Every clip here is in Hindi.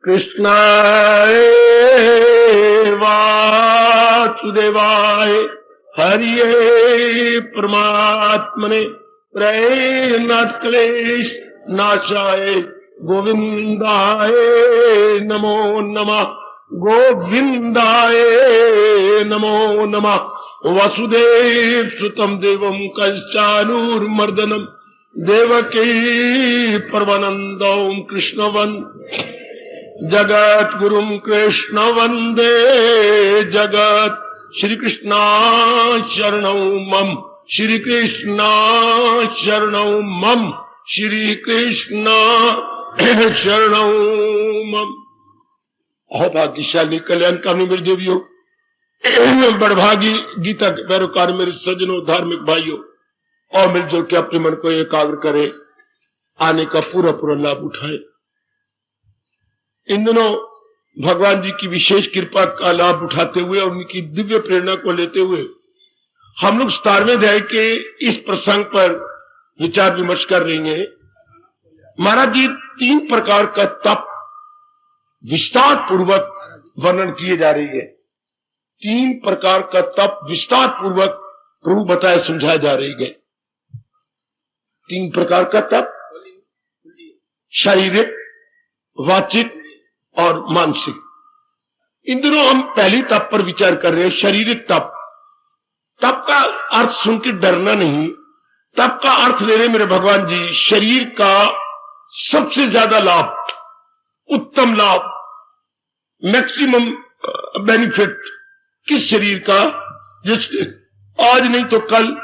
कृष्णाय वासुदेवाय हरिये परमात्मने प्रेरणात् क्लेश नाशाय गोविंदाय नमो नमः। गोविंदाय नमो नमः। वसुदेव सुतम देवम कंचानूर्मर्दनम देवकी परमानंदं कृष्णवन् जगत गुरुम कृष्ण वंदे जगत। श्री कृष्णा शरणौ मम, श्री कृष्णा शरणौ मम, श्री कृष्णा शरणौ मम। बहुत भाग्यशाली कल्याणकामी मेरी देवियों, बड़भागी गीता के पैरोकार मेरे सज्जनों, धार्मिक भाइयों, और मिलजुल के अपने मन को एकाग्र करे, आने का पूरा पूरा लाभ उठाए। इन दिनों भगवान जी की विशेष कृपा का लाभ उठाते हुए और उनकी दिव्य प्रेरणा को लेते हुए हम लोग 17वें अध्याय के इस प्रसंग पर विचार विमर्श कर रहे हैं। महाराज जी 3 प्रकार का तप विस्तार पूर्वक वर्णन किए जा रही है। 3 प्रकार का तप विस्तार पूर्वक प्रभु बताए समझाए जा रही है। 3 प्रकार का तप, शारीरिक, वाचिक और मानसिक। इन दिनों हम पहली तप पर विचार कर रहे हैं, शारीरिक तप। तप का अर्थ सुन के डरना नहीं, तप का अर्थ ले रहे मेरे भगवान जी शरीर का सबसे ज्यादा लाभ, उत्तम लाभ, मैक्सिमम बेनिफिट किस शरीर का, जिसके आज नहीं तो कल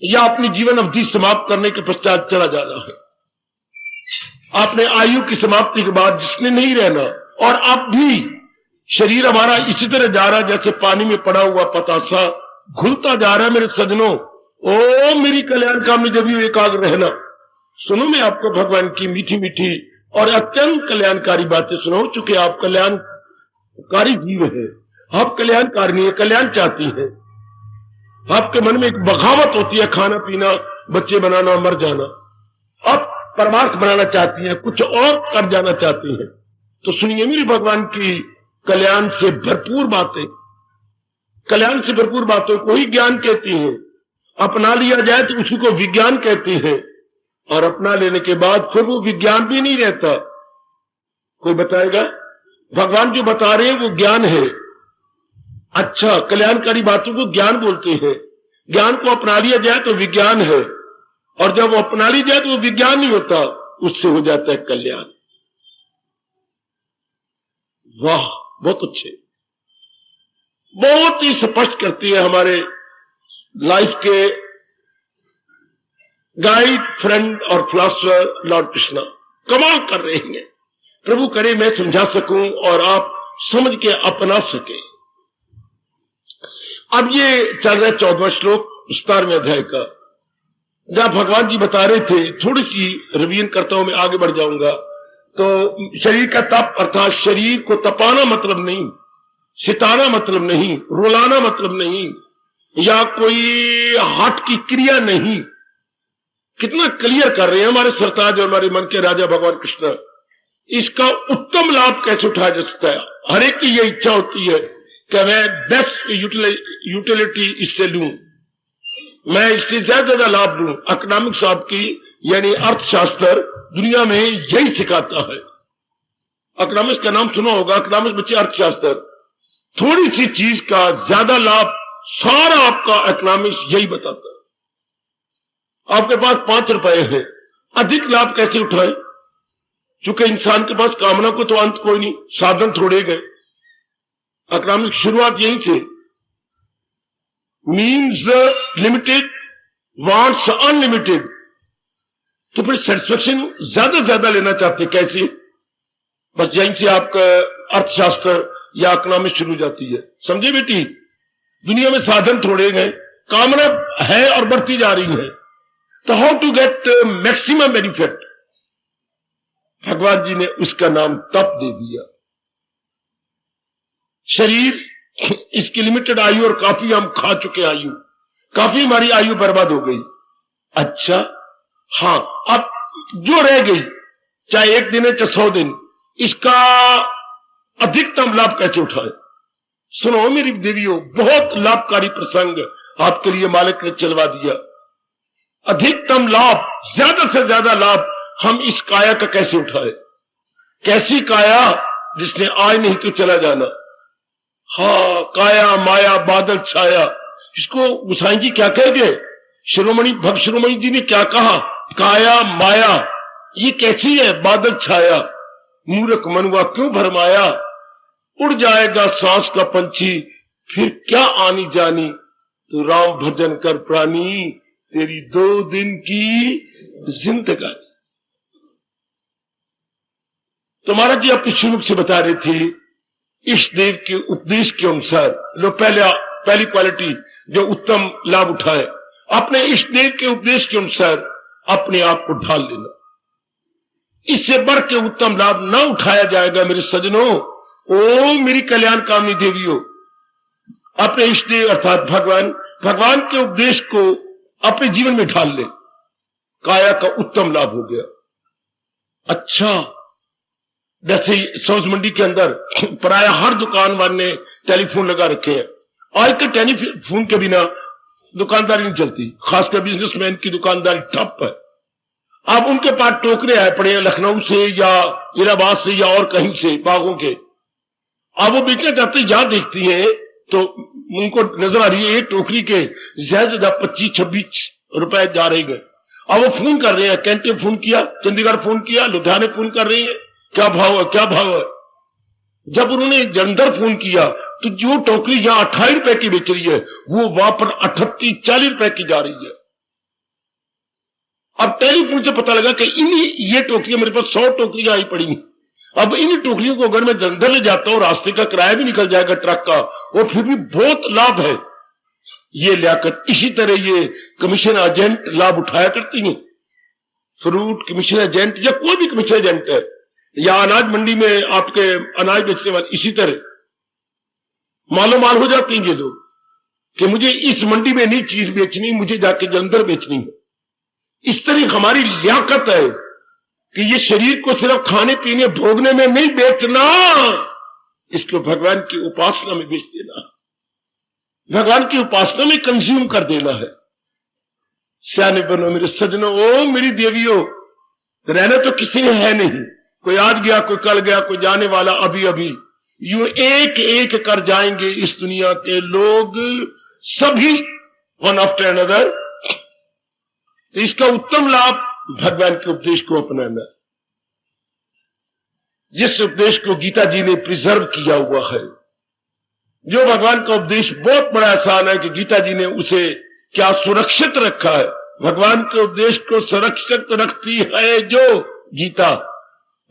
या अपनी जीवन अवधि समाप्त करने के पश्चात चला जाना है। आपने आयु की समाप्ति के बाद जिसने नहीं रहना, और अब भी शरीर हमारा इसी तरह जा रहा है जैसे पानी में पड़ा हुआ पतासा घुलता जा रहा है। मेरे सज्जनों, ओ मेरी कल्याण कामनी जब एकाग्र रहना। सुनो, मैं आपको भगवान की मीठी मीठी और अत्यंत कल्याणकारी बातें सुनाऊं, चूंकि आप कल्याणकारी जीव है, आप कल्याणकारिणी है, कल्याण चाहती है। आपके मन में एक बगावत होती है, खाना पीना, बच्चे बनाना, मर जाना। आप परमार्थ बनाना चाहती हैं, कुछ और कर जाना चाहती हैं। तो सुनिए मेरी भगवान की कल्याण से भरपूर बातें। कल्याण से भरपूर बातों को ही ज्ञान कहती हैं। अपना लिया जाए तो उसी को विज्ञान कहती है, और अपना लेने के बाद फिर वो विज्ञान भी नहीं रहता। कोई बताएगा? भगवान जो बता रहे हैं वो ज्ञान है। अच्छा, कल्याणकारी बातों को ज्ञान बोलते हैं। ज्ञान को अपना लिया जाए तो विज्ञान है, और जब वो अपना ली जाए तो वो विज्ञान नहीं होता, उससे हो जाता है कल्याण। वाह, बहुत अच्छे, बहुत ही स्पष्ट करती है हमारे लाइफ के गाइड, फ्रेंड और फिलोसोफर लॉर्ड कृष्णा। कमाल कर रहे हैं। प्रभु करे मैं समझा सकूं और आप समझ के अपना सके। अब ये चल रहा है 14वां श्लोक 17वें अध्याय का, जहां भगवान जी बता रहे थे। थोड़ी सी रिवीजन करता हूं, मैं आगे बढ़ जाऊंगा। तो शरीर का तप अर्थात शरीर को तपाना मतलब नहीं, सिताना मतलब नहीं, रुलाना मतलब नहीं, या कोई हाथ की क्रिया नहीं। कितना क्लियर कर रहे हैं हमारे सरताज और हमारे मन के राजा भगवान कृष्ण। इसका उत्तम लाभ कैसे उठाया जा सकता है? हर एक की यह इच्छा होती है कि मैं बेस्ट यूटिलिटी इससे लूं, मैं इससे ज्यादा लाभ लूं। इकोनॉमिक्स आपकी यानी अर्थशास्त्र दुनिया में यही सिखाता है। इकोनॉमिक्स का नाम सुना होगा, इकोनॉमिक्स बच्चे अर्थशास्त्र। थोड़ी सी चीज का ज्यादा लाभ सारा आपका इकोनॉमिक्स यही बताता है। आपके पास 5 रुपए हैं, अधिक लाभ कैसे उठाएं? चूंकि इंसान के पास कामना को तो अंत कोई नहीं, साधन थोड़े गए। इकोनॉमिक्स की शुरुआत यहीं से, मीन्स लिमिटेड, वांट्स अनलिमिटेड। तो फिर सेटिस्फेक्शन ज्यादा लेना चाहते कैसे? बस यहीं से आपका अर्थशास्त्र या इकोनॉमिक्स शुरू हो जाती है। समझे बेटी? दुनिया में साधन थोड़े गए, कामना है और बढ़ती जा रही है। तो how to get maximum benefit? भगवान जी ने उसका नाम तप दे दिया। शरीर, इसकी लिमिटेड आयु, और काफी हम खा चुके आयु, काफी हमारी आयु बर्बाद हो गई। अच्छा हाँ, अब जो रह गई चाहे 1 दिन है चाहे 100 दिन, इसका अधिकतम लाभ कैसे उठाए। सुनो मेरी देवियों, बहुत लाभकारी प्रसंग आपके लिए मालिक ने चलवा दिया। अधिकतम लाभ, ज्यादा से ज्यादा लाभ हम इस काया का कैसे उठाए। कैसी काया जिसने आए नहीं तो चला जाना। हाँ, काया माया बादल छाया, इसको गोसाई जी क्या कह गए, शिरोमणि भक्त शिरोमणि जी ने क्या कहा, काया माया ये कैसी है, बादल छाया, मूर्ख मनुआ क्यों भरमाया, उड़ जाएगा सांस का पंछी फिर क्या आनी जानी, तो राम भजन कर प्राणी तेरी 2 दिन की जिंदगानी। तो महाराज जी अपने शुरू से बता रहे थे, इष्ट देव के उपदेश के अनुसार लो पहली क्वालिटी जो उत्तम लाभ उठाए, अपने इष्ट देव के उपदेश के अनुसार अपने आप को ढाल लेना। इससे बढ़ के उत्तम लाभ न उठाया जाएगा मेरे सज्जनों। ओ मेरी कल्याण कामनी देवियों, अपने इष्ट देव अर्थात भगवान के उपदेश को अपने जीवन में ढाल ले, काया का उत्तम लाभ हो गया। अच्छा, जैसे सब्ज मंडी के अंदर प्राय हर दुकान वाले ने टेलीफोन लगा रखे हैं। आज के टेलीफोन के बिना दुकानदारी नहीं चलती, खासकर बिजनेसमैन की दुकानदारी ठप है। अब उनके पास टोकरे आए पड़े हैं लखनऊ से या इलाहाबाद से या और कहीं से बागों के। अब वो बेचना चाहते हैं, जहां देखती है तो उनको नजर आ रही है एक टोकरी के ज्यादा 25-26 रुपए जा रहे हैं। अब वो फोन कर रहे हैं, कैंटे फोन किया, चंडीगढ़ फोन किया, लुधियाने फोन कर रही है, क्या भाव है क्या भाव है। जब उन्होंने जलंधर फोन किया तो जो टोकरी यहां 28 रुपए की बेच रही है वो वहां पर 38-40 रुपए की जा रही है। अब टेलीफोन से पता लगा कि ये टोकरियां मेरे पास 100 टोकरियां आई पड़ी। अब इन टोकरियों को अगर मैं जलंधर ले जाता हूं, रास्ते का किराया भी निकल जाएगा ट्रक का, और फिर भी बहुत लाभ है। ये लियाकत, इसी तरह ये कमीशन एजेंट लाभ उठाया करती हैं। फ्रूट कमीशन एजेंट या कोई भी कमीशन एजेंट है, या अनाज मंडी में आपके अनाज बेचने वाले, इसी तरह मालोमाल हो जाते हैं ये लोग कि मुझे इस मंडी में नहीं चीज बेचनी, मुझे जाके जलंधर बेचनी है। इस तरह हमारी लियाकत है कि ये शरीर को सिर्फ खाने पीने भोगने में नहीं बेचना, इसको भगवान की उपासना में बेच देना, भगवान की उपासना में कंज्यूम कर देना है। सियाने बनो मेरे सज्जनों, ओ मेरी देवियों, रहना तो किसी ने है नहीं, कोई आज गया कोई कल गया, कोई जाने वाला अभी अभी, यूं एक एक कर जाएंगे इस दुनिया के लोग सभी, वन आफ्टर अनदर। तो इसका उत्तम लाभ भगवान के उपदेश को अपनाना, जिस उपदेश को गीता जी ने प्रिजर्व किया हुआ है। जो भगवान का उपदेश बहुत बड़ा आसान है कि गीता जी ने उसे क्या सुरक्षित रखा है। भगवान के उपदेश को सुरक्षित रखती है जो गीता,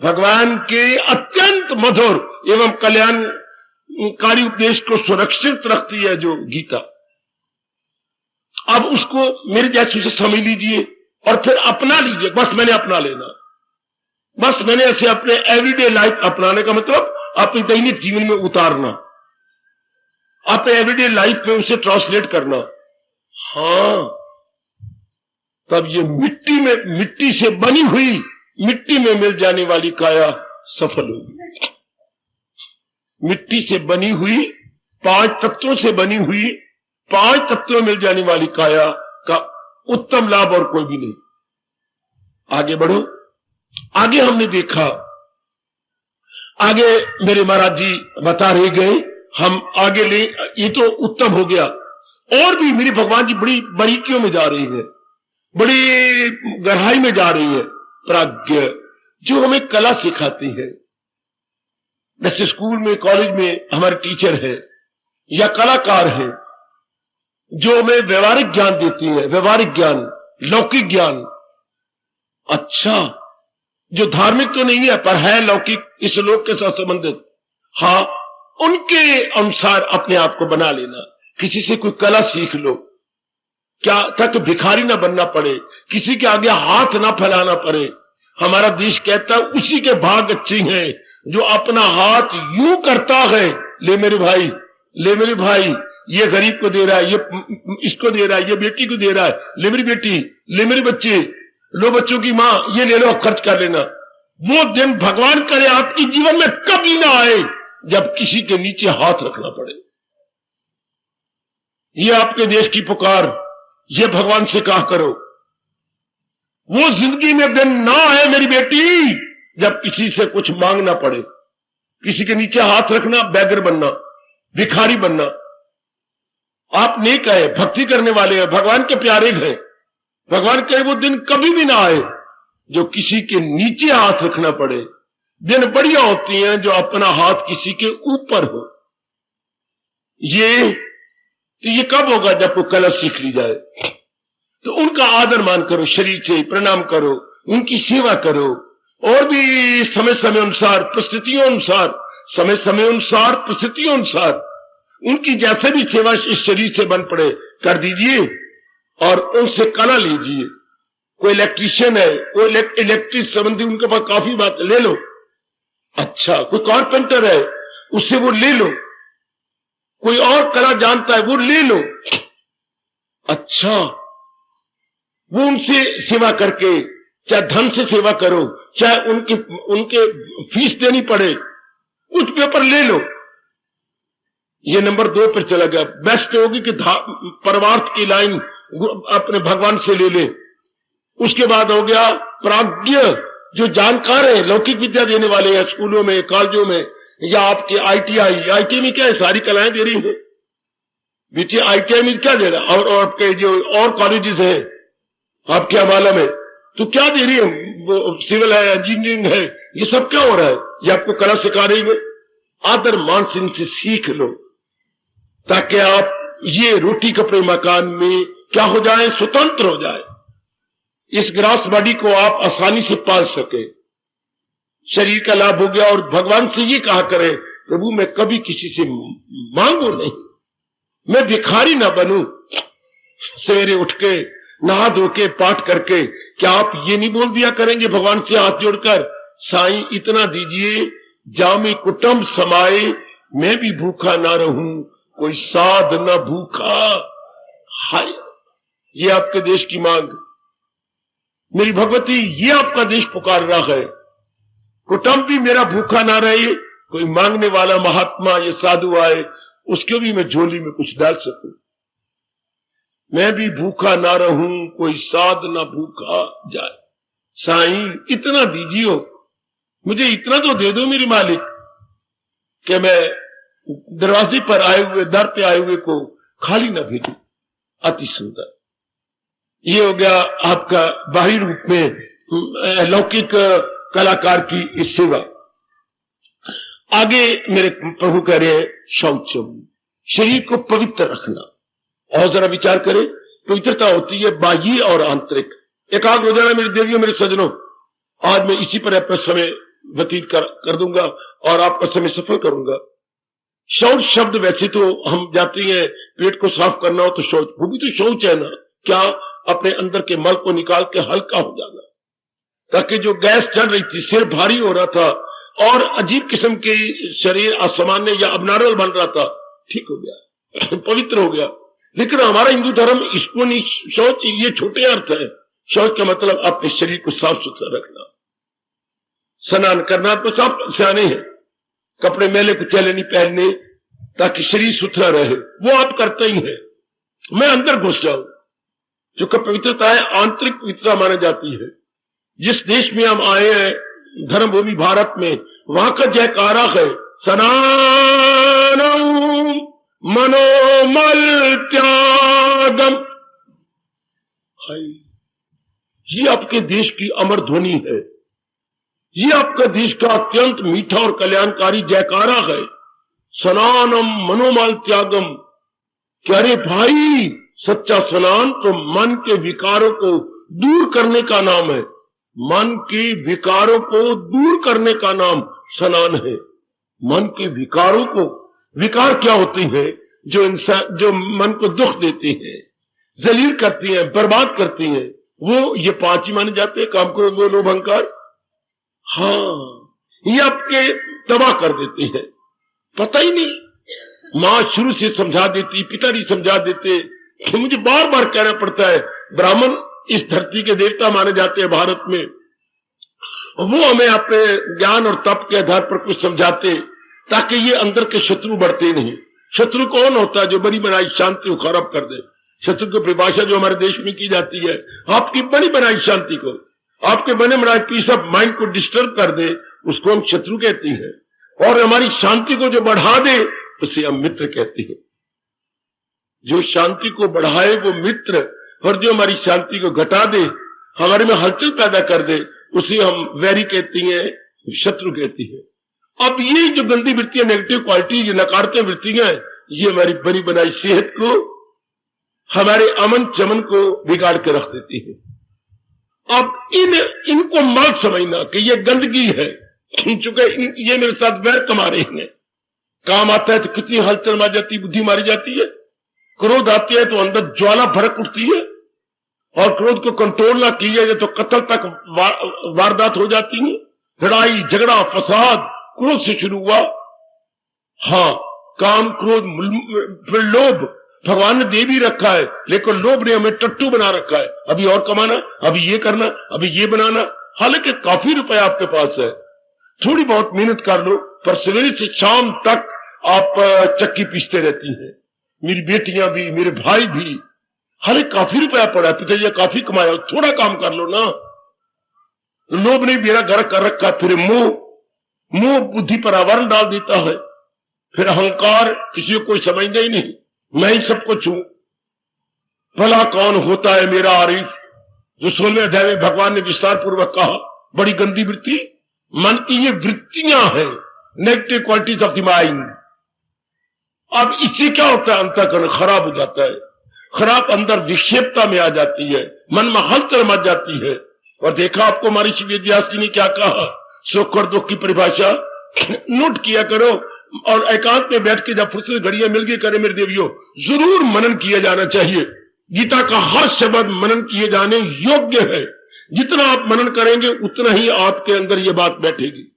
भगवान के अत्यंत मधुर एवं कल्याणकारी उपदेश को सुरक्षित रखती है जो गीता। अब उसको मेरे जैसे समझ लीजिए और फिर अपना लीजिए। बस मैंने अपना लेना, बस मैंने ऐसे अपने एवरीडे लाइफ अपनाने का मतलब अपने दैनिक जीवन में उतारना, अपने एवरीडे लाइफ में उसे ट्रांसलेट करना। हाँ, तब ये मिट्टी से बनी हुई, मिट्टी में मिल जाने वाली काया सफल होगी। मिट्टी से बनी हुई, 5 तत्वों से बनी हुई, 5 तत्वों में मिल जाने वाली काया का उत्तम लाभ और कोई भी नहीं। आगे बढ़ो। आगे हमने देखा, आगे मेरे महाराज जी बता रहे गए, हम आगे ले, ये तो उत्तम हो गया। और भी मेरे भगवान जी बड़ी बारीकियों में जा रही है, बड़ी गहराई में जा रही है। प्राज्ञ जो हमें कला सिखाती है, जैसे स्कूल में कॉलेज में हमारे टीचर है या कलाकार है जो हमें व्यवहारिक ज्ञान देती है, व्यवहारिक ज्ञान, लौकिक ज्ञान। अच्छा, जो धार्मिक तो नहीं है पर है लौकिक, इस लोक के साथ संबंधित, हाँ, उनके अनुसार अपने आप को बना लेना। किसी से कोई कला सीख लो, क्या तक भिखारी ना बनना पड़े, किसी के आगे हाथ ना फैलाना पड़े। हमारा देश कहता है उसी के भाग अच्छे हैं जो अपना हाथ यूं करता है, ले मेरे भाई, ले मेरे भाई, ये गरीब को दे रहा है, ये इसको दे रहा है, ये बेटी को दे रहा है, ले मेरी बेटी, ले मेरे बच्चे, लो बच्चों की मां, ये ले लो खर्च कर लेना। वो दिन भगवान करे आपके जीवन में कभी ना आए जब किसी के नीचे हाथ रखना पड़े। ये आपके देश की पुकार, ये भगवान से कहा करो। वो जिंदगी में दिन ना आए मेरी बेटी जब किसी से कुछ मांगना पड़े, किसी के नीचे हाथ रखना, बैगर बनना, भिखारी बनना। आप नेक है, भक्ति करने वाले हैं, भगवान के प्यारे हैं, भगवान कहे वो दिन कभी भी ना आए जो किसी के नीचे हाथ रखना पड़े। दिन बढ़िया होती हैं जो अपना हाथ किसी के ऊपर हो। ये कब होगा? जब वो कला सीख ली जाए। तो उनका आदर मान करो, शरीर से प्रणाम करो, उनकी सेवा करो, और भी समय समय अनुसार, परिस्थितियों अनुसार, समय समय अनुसार, परिस्थितियों अनुसार उनकी जैसे भी सेवा इस शरीर से बन पड़े कर दीजिए और उनसे कला लीजिए। कोई इलेक्ट्रीशियन है, कोई इलेक्ट्रिक संबंधी उनके पास काफी बात ले लो। अच्छा, कोई कारपेंटर है उससे वो ले लो, कोई और कला जानता है वो ले लो। अच्छा, वो उनसे सेवा करके, चाहे धन से सेवा करो, चाहे उनके फीस देनी पड़े, कुछ पेपर ले लो। ये नंबर 2 पर चला गया। बेस्ट होगी कि परमार्थ की लाइन अपने भगवान से ले ले। उसके बाद हो गया प्राज्ञ, जो जानकार है, लौकिक विद्या देने वाले हैं स्कूलों में, कॉलेजों में, या आपके आईटीआई में क्या है, सारी कलाएं दे रही है बेटी। आईटीआई में क्या दे रहा, और आपके जो और कॉलेजेस है आपके अम्बाला में, तो क्या दे रही है? वो सिविल है, इंजीनियरिंग है, ये सब क्या हो रहा है? ये आपको कला सिखा रही है। आदर मान से इनसे सीख लो ताकि आप ये रोटी कपड़े मकान में क्या हो जाए, स्वतंत्र हो जाए। इस ग्रास बॉडी को आप आसानी से पाल सके, शरीर का लाभ हो गया। और भगवान से ये कहा करें, प्रभु मैं कभी किसी से मांगू नहीं, मैं भिखारी ना बनूं। सवेरे उठ के नहा धो के पाठ करके क्या आप ये नहीं बोल दिया करेंगे भगवान से हाथ जोड़कर, साईं इतना दीजिए जामी कुटुंब समाए, मैं भी भूखा ना रहूं, कोई साध ना भूखा। हाय, ये आपके देश की मांग। मेरी भगवती, ये आपका देश पुकार रहा है, कुटुंब भी मेरा भूखा ना रहे, कोई मांगने वाला महात्मा ये साधु आए, उसके भी मैं झोली में कुछ डाल सकूं। मैं भी भूखा ना रहूं, कोई साध ना भूखा जाए। साईं इतना दीजिए, मुझे इतना तो दे दो मेरे मालिक कि मैं दरवाजे पर आए हुए, दर पे आए हुए को खाली ना भेजू। अति सुंदर। ये हो गया आपका बाहरी रूप में लौकिक कलाकार की इस सेवा। आगे मेरे प्रभु कह रहे हैं शौचम, शरीर को पवित्र रखना। और जरा विचार करें, पवित्रता होती है बाह्य और आंतरिक। एकाग्र हो जाना मेरी देवियों, मेरे सज्जनों। आज मैं इसी पर अपना समय व्यतीत कर दूंगा और आपका समय सफल करूंगा। शौच शब्द, वैसे तो हम जाते हैं पेट को साफ करना हो तो शौच, वो भी तो शौच है ना, क्या अपने अंदर के मल को निकाल के हल्का हो जाना, ताकि जो गैस चढ़ रही थी, सिर भारी हो रहा था और अजीब किस्म के शरीर असामान्य या अबनॉर्मल बन रहा था, ठीक हो गया, पवित्र हो गया। लेकिन हमारा हिंदू धर्म इसको नहीं, शौच ये छोटे अर्थ है। शौच का मतलब अपने शरीर को साफ सुथरा रखना, स्नान करना, तो सब सियाने हैं, कपड़े मैले कुचैले नहीं पहनने ताकि शरीर सुथरा रहे, वो आप करते ही है। मैं अंदर घुस जाऊं, जो पवित्रता है आंतरिक पवित्रता मानी जाती है। जिस देश में हम आए हैं, धर्मभूमि भारत में, वहां का जयकारा है सनातनम मनोमल त्यागम। ये आपके देश की अमर ध्वनि है, ये आपका देश का अत्यंत मीठा और कल्याणकारी जयकारा है, स्नानम मनोमल त्यागम। कि अरे भाई, सच्चा स्नान तो मन के विकारों को दूर करने का नाम है। मन के विकारों को दूर करने का नाम स्नान है। मन के विकारों को, विकार क्या होती है? जो इंसान, जो मन को दुख देती है, जलील करती है, बर्बाद करती है, वो ये 5 ही माने जाते हैं, काम क्रोध मोह लोभ अहंकार। हाँ, ये आपके तबाह कर देते हैं, पता ही नहीं। मां शुरू से समझा देती, पिताजी समझा देते, तो मुझे बार बार कहना पड़ता है। ब्राह्मण इस धरती के देवता माने जाते हैं भारत में, वो हमें अपने ज्ञान और तप के आधार पर कुछ समझाते ताकि ये अंदर के शत्रु बढ़ते नहीं। शत्रु कौन होता है? जो बनी बनाई शांति को खराब कर दे। शत्रु की परिभाषा जो हमारे देश में की जाती है, आपकी बनी बनाई शांति को, आपके बने बनाए पीस ऑफ माइंड को डिस्टर्ब कर दे, उसको हम शत्रु कहते हैं। और हमारी शांति को जो बढ़ा दे उसे हम मित्र कहते हैं। जो शांति को बढ़ाए वो मित्र, और जो हमारी शांति को घटा दे, हमारे में हलचल पैदा कर दे, उसे हम वैरी कहती हैं, शत्रु कहती है। अब ये जो गंदी वृत्तियां, नेगेटिव क्वालिटी, ये नकारात्मक वृत्तियां, ये हमारी बनी बनाई सेहत को, हमारे अमन चमन को बिगाड़ के रख देती है। अब इनको मत समझना कि ये गंदगी है, चूंकि ये मेरे साथ वैर कमा रहे हैं। काम आता है तो कितनी हलचल मार जाती है, बुद्धि मारी जाती है। क्रोध आती है तो अंदर ज्वाला भड़क उठती है, और क्रोध को कंट्रोल ना किया जाए तो कत्ल तक वारदात हो जाती है। लड़ाई झगड़ा फसाद क्रोध से शुरू हुआ। हाँ, काम क्रोध फिर लोभ भगवान ने दे भी रखा है, लेकिन लोभ ने हमें टट्टू बना रखा है। अभी और कमाना, अभी ये करना, अभी ये बनाना। हालांकि काफी रुपया आपके पास है, थोड़ी बहुत मेहनत कर लो, पर सवेरे से शाम तक आप चक्की पीसते रहती हैं। मेरी बेटियां भी, मेरे भाई भी। हालांकि काफी रुपया पड़ा, पिताजी काफी कमाया, थोड़ा काम कर लो ना। लोभ ने मेरा घर कर रखा। फिर मोह बुद्धि पर आवरण डाल देता है। फिर अहंकार, किसी को कोई समझता ही नहीं, मैं ही सब कुछ हूं। भला कौन होता है मेरा आरिफ, जो 16वें अध्याय में भगवान ने विस्तार पूर्वक कहा। बड़ी गंदी वृत्ति, मन की ये वृत्तियां हैं, negative qualities of the mind. अब इससे क्या होता है? अंतःकरण खराब हो जाता है, खराब अंदर विक्षेपता में आ जाती है, मन में हलचल मच जाती है। और देखा आपको हमारी वेद व्यास जी ने क्या कहा, सुख और दुख की परिभाषा नोट किया करो, और एकांत में बैठ के जब फुर्सत घड़ियां मिल गई करे मेरे देवियों, जरूर मनन किया जाना चाहिए। गीता का हर शब्द मनन किए जाने योग्य है। जितना आप मनन करेंगे उतना ही आपके अंदर ये बात बैठेगी।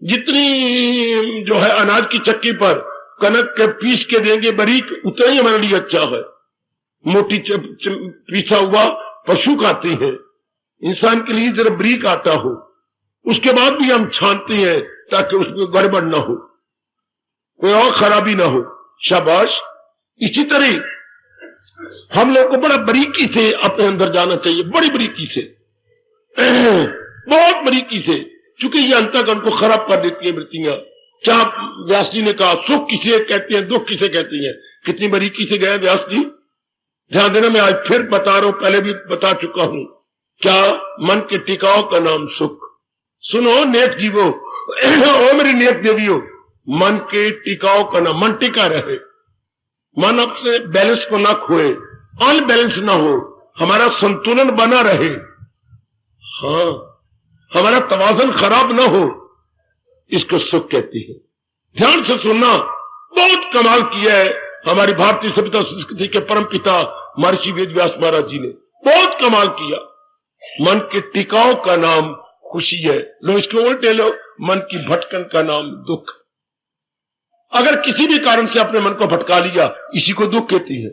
जितनी जो है अनाज की चक्की पर कनक के पीस के देंगे बारीक, उतना ही हमारे लिए अच्छा है। मोटी पीसा हुआ पशु खाते हैं, इंसान के लिए जरा बारीक आटा हो, उसके बाद भी हम छानते हैं ताकि उसमें गड़बड़ ना हो, कोई और खराबी ना हो। शाबाश। इसी तरह हम लोग को बड़ा बारीकी से अपने अंदर जाना चाहिए, बड़ी बारीकी से, बहुत बारीकी से, क्योंकि ये अंतःकरण को खराब कर देती है वृत्तियां। क्या व्यास जी ने कहा, सुख किसे कहते हैं, दुख किसे कहते हैं, कितनी बारीकी से गए व्यास जी। ध्यान देना, मैं आज फिर बता रहा हूं, पहले भी बता चुका हूं। क्या? मन के टिकाव का नाम सुख। सुनो नेक जीवो, ओ मेरी नेक देवियों, मन के टिकाव का नाम, मन टिका रहे, मन अपने बैलेंस को ना खोए, अनबैलेंस ना हो, हमारा संतुलन बना रहे। हाँ, हमारा तवाज़ुन खराब ना हो, इसको सुख कहती है। ध्यान से सुनना, बहुत कमाल किया है हमारी भारतीय सभ्यता संस्कृति के परम पिता महर्षि वेद व्यास महाराज जी ने, बहुत कमाल किया। मन के टिकाव का नाम खुशी है। लो इसको उल्टे लो, मन की भटकन का नाम दुख। अगर किसी भी कारण से अपने मन को भटका लिया, इसी को दुख कहती है।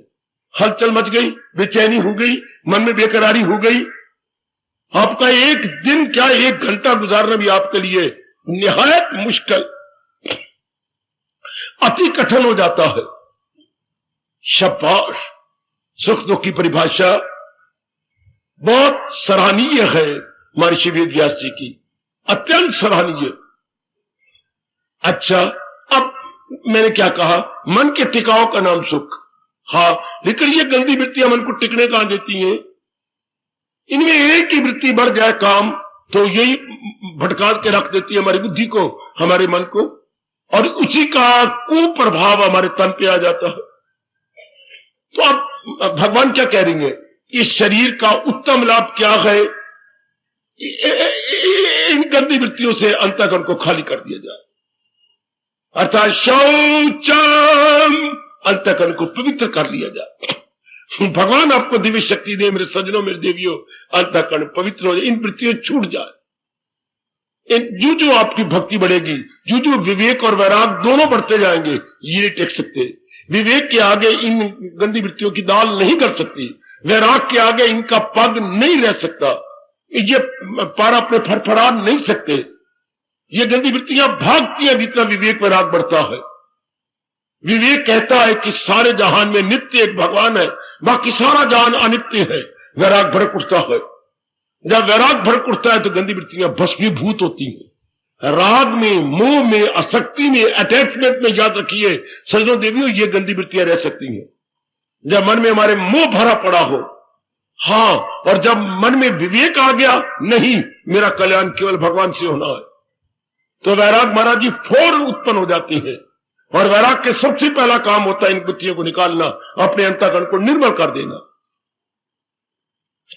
हलचल मच गई, बेचैनी हो गई, मन में बेकरारी हो गई, आपका एक दिन क्या 1 घंटा गुजारना भी आपके लिए निहायत मुश्किल, अति कठिन हो जाता है। शाबाश। सुख दुख की परिभाषा बहुत सराहनीय है महर्षि वेद व्यास जी की, अत्यंत सराहनीय। अच्छा, अब मैंने क्या कहा, मन के टिकाव का नाम सुख। हाँ, लेकिन ये गंदी वृत्तियां मन को टिकने कहां देती हैं? इनमें एक ही वृत्ति बढ़ जाए काम, तो यही भटका के रख देती है हमारी बुद्धि को, हमारे मन को, और उसी का कुप्रभाव हमारे तन पे आ जाता है। तो अब भगवान क्या कह रही है, इस शरीर का उत्तम लाभ क्या है? इन गंदी वृत्तियों से अंतःकरण को खाली कर दिया जाए, अर्थात शौचम, अंतःकरण को पवित्र कर लिया जाए। भगवान आपको दिव्य शक्ति दे मेरे सज्जनों, मेरे देवियों, अंतःकरण पवित्र हो जाए, इन वृत्तियों छूट जाए। जो जो आपकी भक्ति बढ़ेगी, जो जो विवेक और वैराग दोनों बढ़ते जाएंगे, ये नहीं टेक सकते। विवेक के आगे इन गंदी वृत्तियों की दाल नहीं कर सकती, वैराग के आगे इनका पद नहीं रह सकता। ये पारा अपने फड़फड़ा नहीं सकते। ये गंदी वृत्तियां भागती हैं जितना विवेक वैराग बढ़ता है। विवेक कहता है कि सारे जहान में नित्य एक भगवान है, बाकी सारा जहान अनित्य है। वैराग भड़क उठता है। जब वैराग भड़क उठता है तो गंदी वृत्तियां भस्मीभूत होती हैं। राग में, मोह में, आसक्ति में, अटैचमेंट में, याद रखिए सजनों देवियों, ये गंदी वृत्तियां रह सकती हैं जब मन में हमारे मोह भरा पड़ा हो। हाँ, और जब मन में विवेक आ गया, नहीं मेरा कल्याण केवल भगवान से होना है, तो वैराग महाराज जी फौरन उत्पन्न हो जाती है। और वैराग के सबसे पहला काम होता है इन वृत्तियों को निकालना, अपने अंतःकरण को निर्मल कर देना।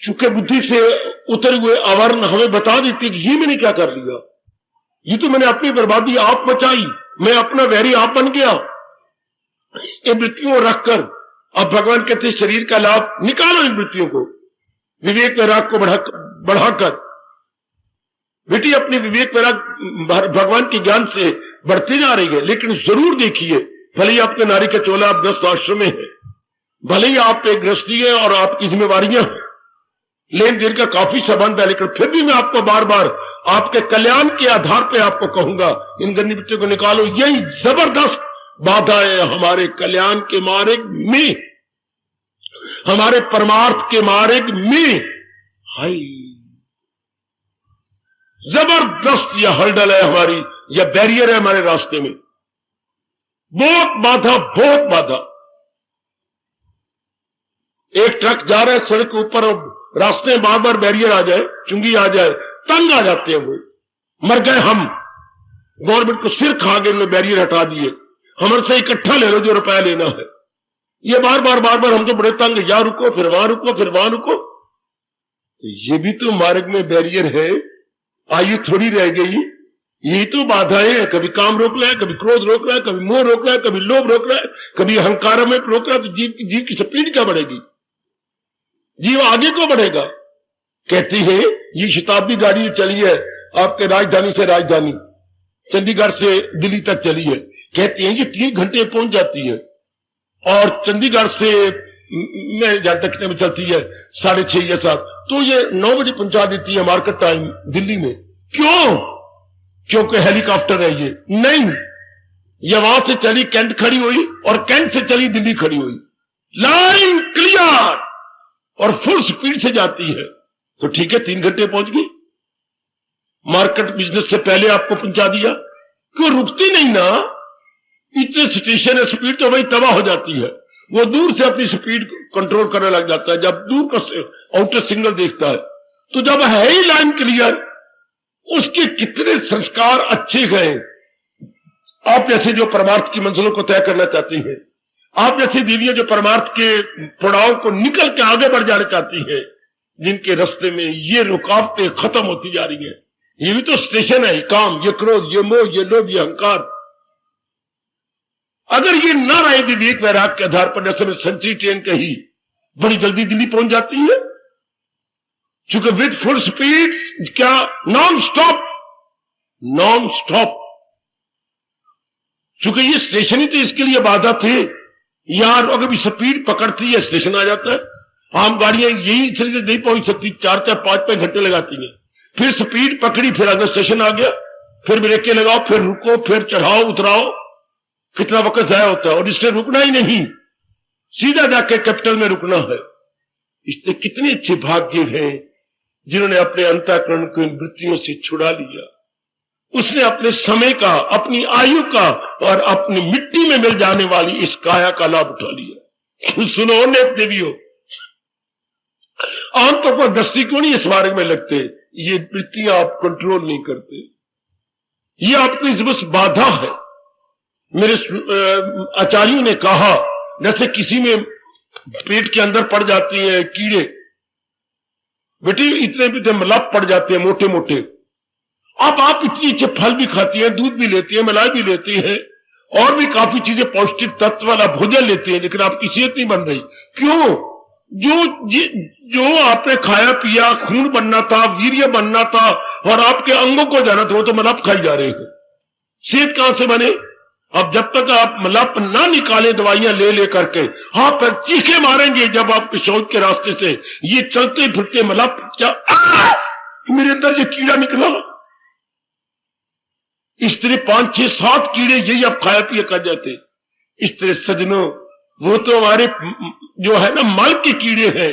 चूंकि बुद्धि से उतरे हुए आवरण हमें बता देती कि ये मैंने क्या कर लिया, ये तो मैंने अपनी बर्बादी आप मचाई, मैं अपना वैरी आप बन गया। इन वृत्तियों को रखकर अब भगवान कहते शरीर का लाभ निकालो, इन वृत्तियों को विवेक वैराग को बढ़ाकर। बेटी अपनी विवेक वैराग भगवान के ज्ञान से बढ़ती जा रही है, लेकिन जरूर देखिए, भले ही आपके नारी का चोला आप गृहस्थ आश्रम में है, भले ही आप एक गृहस्थी है और आपकी जिम्मेवारियां हैं, लेन देन का काफी संबंध है, लेकिन फिर भी मैं आपको बार बार आपके कल्याण के आधार पर आपको कहूंगा इन गंदी वृत्तियों को निकालो। यही जबरदस्त बाधा है हमारे कल्याण के मार्ग में, हमारे परमार्थ के मार्ग में। हाय, जबरदस्त यह हर्डल है हमारी, यह बैरियर है हमारे रास्ते में। बहुत बाधा, बहुत बाधा। एक ट्रक जा रहा है सड़क के ऊपर और रास्ते में बार बार बैरियर आ जाए, चुंगी आ जाए, तंग आ जाते हैं, वो मर गए हम। गवर्नमेंट को सिर खा गए, उन्होंने बैरियर हटा दिए, हमारे से इकट्ठा ले लो जो रुपया लेना है। ये बार बार हम तो बड़े तंग, या रुको फिर वहां रुको फिर वहां रुको। ये भी तो मार्ग में बैरियर है, आयु थोड़ी रह गई। यही तो बाधाएं हैं, कभी काम रोक रहा है, कभी क्रोध रोक रहा है, कभी मोह रोक रहा है, कभी लोभ रोक रहा है, कभी अहंकार में रोक रहा है। तो जीव की स्पीड क्या बढ़ेगी, जीव आगे को बढ़ेगा। कहती है ये शताब्दी गाड़ी चली है आपके राजधानी से राजधानी, चंडीगढ़ से दिल्ली तक चली है, कहती है कि 3 घंटे पहुंच जाती है, और चंडीगढ़ से मैं जहां तक कितने में चलती है 6:30 या 7, तो ये 9 बजे पहुंचा देती है मार्केट टाइम दिल्ली में। क्यों? क्योंकि हेलीकॉप्टर है ये नहीं, ये वहां से चली कैंट खड़ी हुई और कैंट से चली दिल्ली खड़ी हुई, लाइन क्लियर और फुल स्पीड से जाती है। तो ठीक है 3 घंटे पहुंच गई, मार्केट बिजनेस से पहले आपको पहुंचा दिया। क्यों रुकती नहीं ना, इतने स्टेशन है, स्पीड तो वही तबाह हो जाती है। वो दूर से अपनी स्पीड कंट्रोल करने लग जाता है जब दूर का आउटर सिग्नल देखता है। तो जब है ही लाइन क्लियर, उसके कितने संस्कार अच्छे गए। आप जैसे जो परमार्थ की मंजिलों को तय करना चाहती हैं, आप जैसी दीदियां जो परमार्थ के पड़ाव को निकल के आगे बढ़ जाना चाहती हैं, जिनके रास्ते में ये रुकावटें खत्म होती जा रही है। ये भी तो स्टेशन है, काम, ये क्रोध, ये मोह, ये लोभ, ये अहंकार। अगर ये ना रहे विवेक वैराग के आधार पर, जैसे मैं संचरी ट्रेन कही, बड़ी जल्दी दिल्ली पहुंच जाती है, चूंकि विद फुल स्पीड, क्या नॉन स्टॉप, नॉन स्टॉप। चूंकि ये स्टेशन ही तो इसके लिए बाधा थे, यार अगर भी स्पीड पकड़ती है स्टेशन आ जाता है। आम गाड़ियां यही इसलिए नहीं पहुंच सकती, 4-4, 5-5 घंटे लगाती हैं। फिर स्पीड पकड़ी, फिर अगर स्टेशन आ गया, फिर ब्रेकें लगाओ, फिर रुको, फिर चढ़ाओ उतराओ, कितना वक्त जाया होता है। और इसलिए रुकना ही नहीं, सीधा जाके कैपिटल में रुकना है। इसलिए कितने अच्छे भाग्य हैं जिन्होंने अपने अंतःकरण को इन वृत्तियों से छुड़ा लिया। उसने अपने समय का, अपनी आयु का और अपनी मिट्टी में मिल जाने वाली इस काया का लाभ उठा लिया। सुनो ने देवियों, आमतौर पर दस्ती क्यों नहीं इस मार्ग में लगते? ये वृत्तियां आप कंट्रोल नहीं करते, ये आपकी बस बाधा है। मेरे आचार्यों ने कहा, जैसे किसी में पेट के अंदर पड़ जाती है कीड़े, बेटी इतने भी मलाप पड़ जाते हैं मोटे मोटे। अब आप इतनी अच्छे फल भी खाती हैं, दूध भी लेती हैं, मलाई भी लेती हैं, और भी काफी चीजें पौष्टिक तत्व वाला भोजन लेती हैं, लेकिन आपकी सेहत नहीं बन रही। क्यों? जो आपने खाया पिया, खून बनना था, वीर्य बनना था और आपके अंगों को जाना था, वो तो मलाप खाई जा रहे हैं। सेहत कहां से बने? अब जब तक आप मलाप ना निकाले दवाइयां ले ले करके, आप फिर चीखे मारेंगे जब आपके शौच के रास्ते से ये चलते फिरते मलाप मेरे अंदर ये कीड़ा निकला। इस तरह 5, 6, 7 कीड़े यही अब खाया पिया कर जाते। इस तरह सजनों, वो तो हमारे जो है ना मल के कीड़े हैं,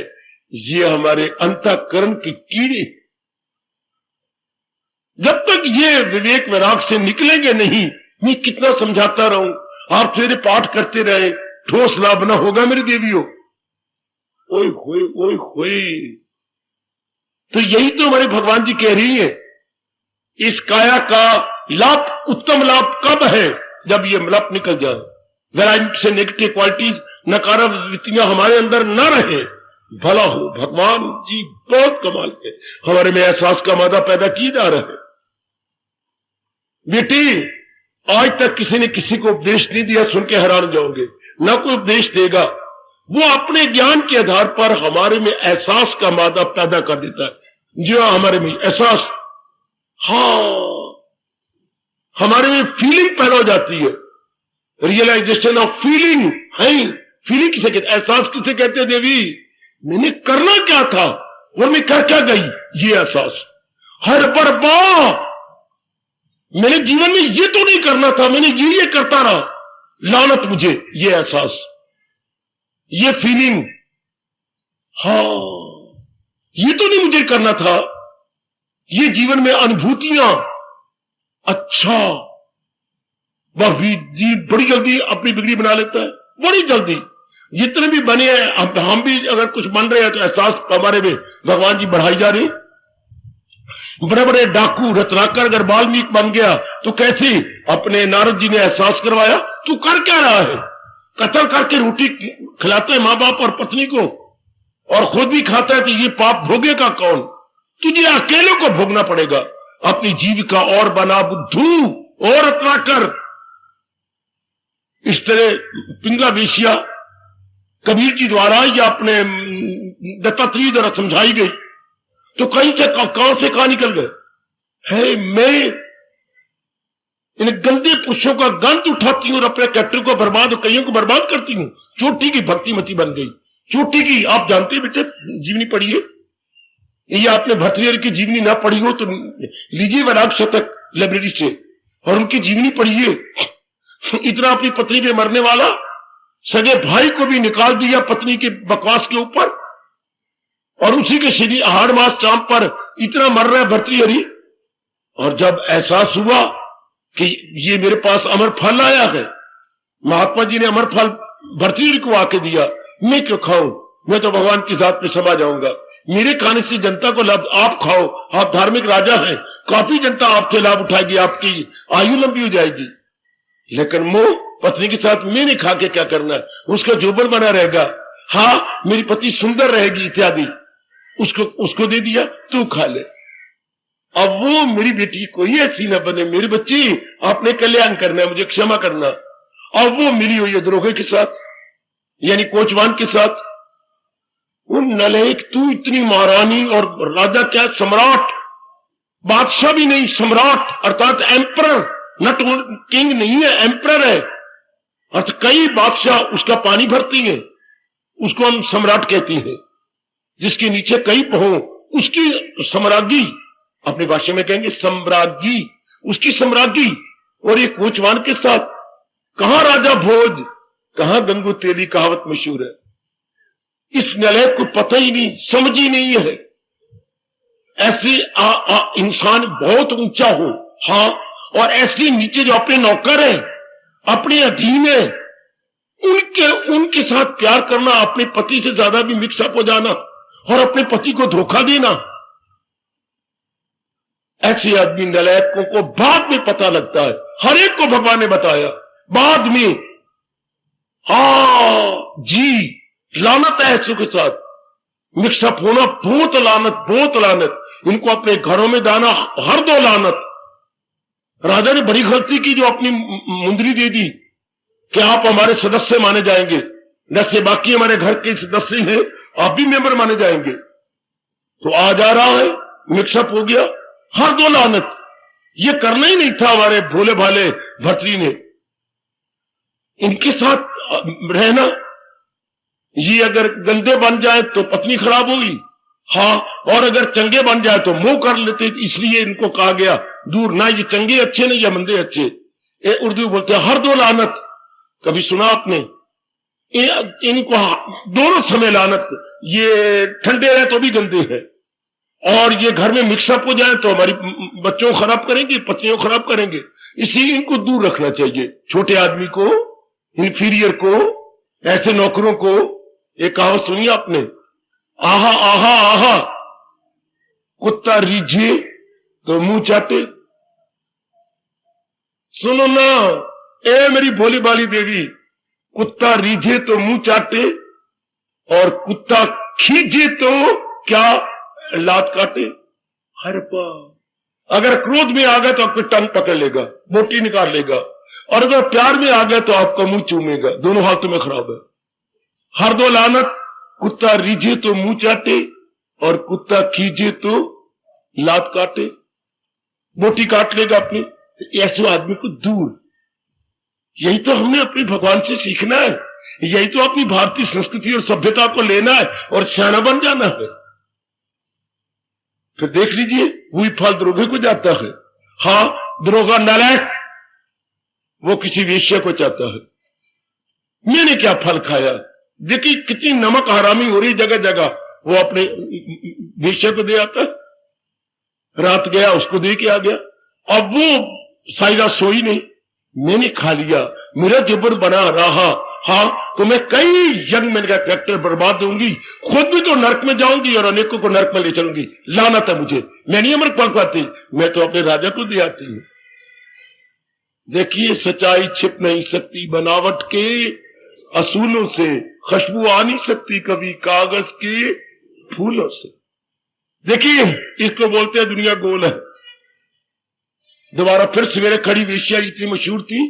ये हमारे अंतःकरण के कीड़े। जब तक ये विवेक वैराग से निकलेंगे नहीं, मैं कितना समझाता रहूं, आप मेरे पाठ करते रहे, ठोस लाभ ना होगा मेरे देवियों। ओए होए ओए होए। तो यही तो हमारे भगवान जी कह रही है, इस काया का लाभ, उत्तम लाभ कब है? जब ये मलप निकल जाए, वेराइटी से नेगेटिव क्वालिटीज, नकारात्मक वृत्तियां हमारे अंदर न रहे। भला हो, भगवान जी बहुत कमाल के हमारे में एहसास का मादा पैदा किया जा रहा है। बेटी, आज तक किसी ने किसी को उपदेश नहीं दिया, सुन के हैरान जाओगे, ना कोई उपदेश देगा। वो अपने ज्ञान के आधार पर हमारे में एहसास का मादा पैदा कर देता है। जो हमारे में एहसास, हाँ, हमारे में फीलिंग पैदा हो जाती है, रियलाइजेशन ऑफ फीलिंग है। फीलिंग किसे कहते, एहसास किसे कहते हैं देवी? मैंने करना क्या था और मैं कर क्या गई, ये एहसास। हर बर्बाद, मैंने जीवन में ये तो नहीं करना था, मैंने ये करता रहा, लानत मुझे, ये एहसास, ये फीलिंग। हाँ, ये तो नहीं मुझे करना था, ये जीवन में अनुभूतियां। अच्छा, वह भी बड़ी जल्दी अपनी बिगड़ी बना लेता है, बड़ी जल्दी। जितने भी बने हैं, हम भी अगर कुछ बन रहे हैं तो एहसास हमारे में भगवान जी बढ़ाई जा रही। बड़े बड़े डाकू रत्नाकर अगर वाल्मीकि बन गया तो कैसे अपने नारद जी ने एहसास करवाया, तू कर क्या रहा है? कत्ल करके रोटी खिलाता है मां बाप और पत्नी को, और खुद भी खाता है, तो ये पाप भोगेगा कौन? तुझे अकेले को भोगना पड़ेगा। अपनी जीविका और बना बुद्धू और रत्नाकर। इस तरह पिंगला वेश्या कबीर जी द्वारा या अपने दत्तात्रेय द्वारा समझाई गई, तो कहीं से कहां से कहां निकल गए है। मैं इन गंदे पुरुषों का गंध उठाती हूं और अपने कैरेक्टर को बर्बाद, कईयों को बर्बाद करती हूं। चोटी की भक्तिमती बन गई। चोटी की, आप जानते हैं बेटे, जीवनी पढ़िए। ये आपने भर्तृहरि की जीवनी ना पढ़ी हो तो लीजिए वैराग शतक लाइब्रेरी से और उनकी जीवनी पढ़िए। इतना अपनी पत्नी पे मरने वाला, सगे भाई को भी निकाल दिया पत्नी के बकवास के ऊपर, और उसी के श्री आहाड़ मास चांद पर इतना मर रहा है भर्तृहरि। और जब एहसास हुआ कि ये मेरे पास अमर फल आया है, महात्मा जी ने अमर फल भर्तृहरि को आके दिया, मैं क्यों खाऊं? मैं तो भगवान की जात में समा जाऊंगा। मेरे खाने से जनता को लाभ, आप खाओ, आप धार्मिक राजा हैं, काफी जनता आपसे लाभ उठाएगी, आपकी आयु लंबी हो जाएगी। लेकिन मोह, पत्नी के साथ मैंने खा के क्या करना है? उसका जोबन बना रहेगा, हाँ मेरी पति सुंदर रहेगी इत्यादि, उसको दे दिया, तू खा ले। अब वो मेरी बेटी कोई ऐसी न बने, मेरी बच्ची आपने कल्याण करना है, मुझे क्षमा करना। और वो मिली हुई है दरोगे के साथ, यानी कोचवान के साथ। वो नलेक, तू इतनी महारानी और राजा क्या, सम्राट, बादशाह भी नहीं, सम्राट अर्थात एम्परर, नट किंग नहीं है, एम्परर है। अर्थ कई बादशाह उसका पानी भरती हैं, उसको हम सम्राट कहते हैं। जिसके नीचे कई हो, उसकी सम्राज्ञी, अपनी भाषा में कहेंगे सम्राज्ञी, उसकी सम्राज्ञी। और ये कोचवान के साथ, कहां राजा भोज, कहां गंगू तेली कहावत मशहूर है। इस नलैक को पता ही नहीं, समझ ही नहीं है। ऐसे इंसान बहुत ऊंचा हो, हाँ, और ऐसे नीचे जो अपने नौकर हैं, अपने अधीन है, उनके साथ प्यार करना, अपने पति से ज्यादा भी मिक्सअप हो जाना और अपने पति को धोखा देना। ऐसे आदमी नलायकों को बाद में पता लगता है। हर एक को भगवान ने बताया बाद में। हाँ जी, लानत है ऐसों के साथ मिक्सअप होना, बहुत लानत, बहुत लानत। इनको अपने घरों में दाना, हर दो लानत। राजा ने बड़ी गलती की जो अपनी मुंदरी दे दी कि आप हमारे सदस्य माने जाएंगे, जैसे बाकी हमारे घर के सदस्य हैं, आप भी मेंबर माने जाएंगे। तो आ जा रहा है, मिक्सअप हो गया, हर दो लानत। ये करना ही नहीं था हमारे भोले भाले भर्तृहरि ने, इनके साथ रहना। ये अगर गंदे बन जाए तो पत्नी खराब होगी, हाँ, और अगर चंगे बन जाए तो मोह कर लेते, इसलिए इनको कहा गया दूर ना, ये चंगे अच्छे नहीं या मंदे अच्छे। ये उर्दू बोलते हैं हर दो लानत, कभी सुना आपने? इनको दोनों समय लानत, ये ठंडे रहे तो भी गंदे हैं, और ये घर में मिक्सअप हो जाए तो हमारी बच्चों को खराब करेंगे, पत्नियों को खराब करेंगे, इसलिए इनको दूर रखना चाहिए। छोटे आदमी को, इंफीरियर को, ऐसे नौकरों को। एक कहावत सुनी आपने, आहा आहा आहा, कुत्ता रीझे तो मुंह चाटे। सुनो ना, ए मेरी भोली भाली देवी, कुत्ता रीझे तो मुंह चाटे और कुत्ता खींचे तो क्या लात काटे। हर पा, अगर क्रोध में आ गया तो आपकी टंग पकड़ लेगा, बोटी निकाल लेगा, और अगर प्यार में आ गया तो आपका मुंह चूमेगा। दोनों हालतों में खराब है। हर दो लानत, कुत्ता रीझे तो मुंह चाटे और कुत्ता खींचे तो लात काटे, बोटी काट लेगा अपनी। ऐसे आदमी को दूर। यही तो हमने अपने भगवान से सीखना है, यही तो अपनी भारतीय संस्कृति और सभ्यता को लेना है और सियाना बन जाना है। फिर देख लीजिए, वही फल दरोगे को जाता है। हाँ, दरोगा नालायक, वो किसी वेश्या को चाहता है। मैंने क्या फल खाया, देखिए कितनी नमक हरामी हो रही जगह जगह। वो अपने वेश्या को दे आता, रात गया उसको दे के आ गया। अब वो साइरा सोई नहीं, मैंने खा लिया, मेरा जबर बना रहा। हाँ, तो मैं कई यंग मैन का कैरेक्टर बर्बाद दूंगी, खुद भी तो नरक में जाऊंगी और अनेकों को नरक में ले चलूंगी। लानत है मुझे, मैं नहीं अमृत पढ़ पाती, मैं तो अपने राजा को दे आती हूं। देखिए, सच्चाई छिप नहीं सकती बनावट के असूलों से, खुशबू आ नहीं सकती कभी कागज के फूलों से। देखिए, इसको बोलते हैं दुनिया गोल है। दोबारा फिर सवेरे खड़ी वेश्या, इतनी मशहूर थी,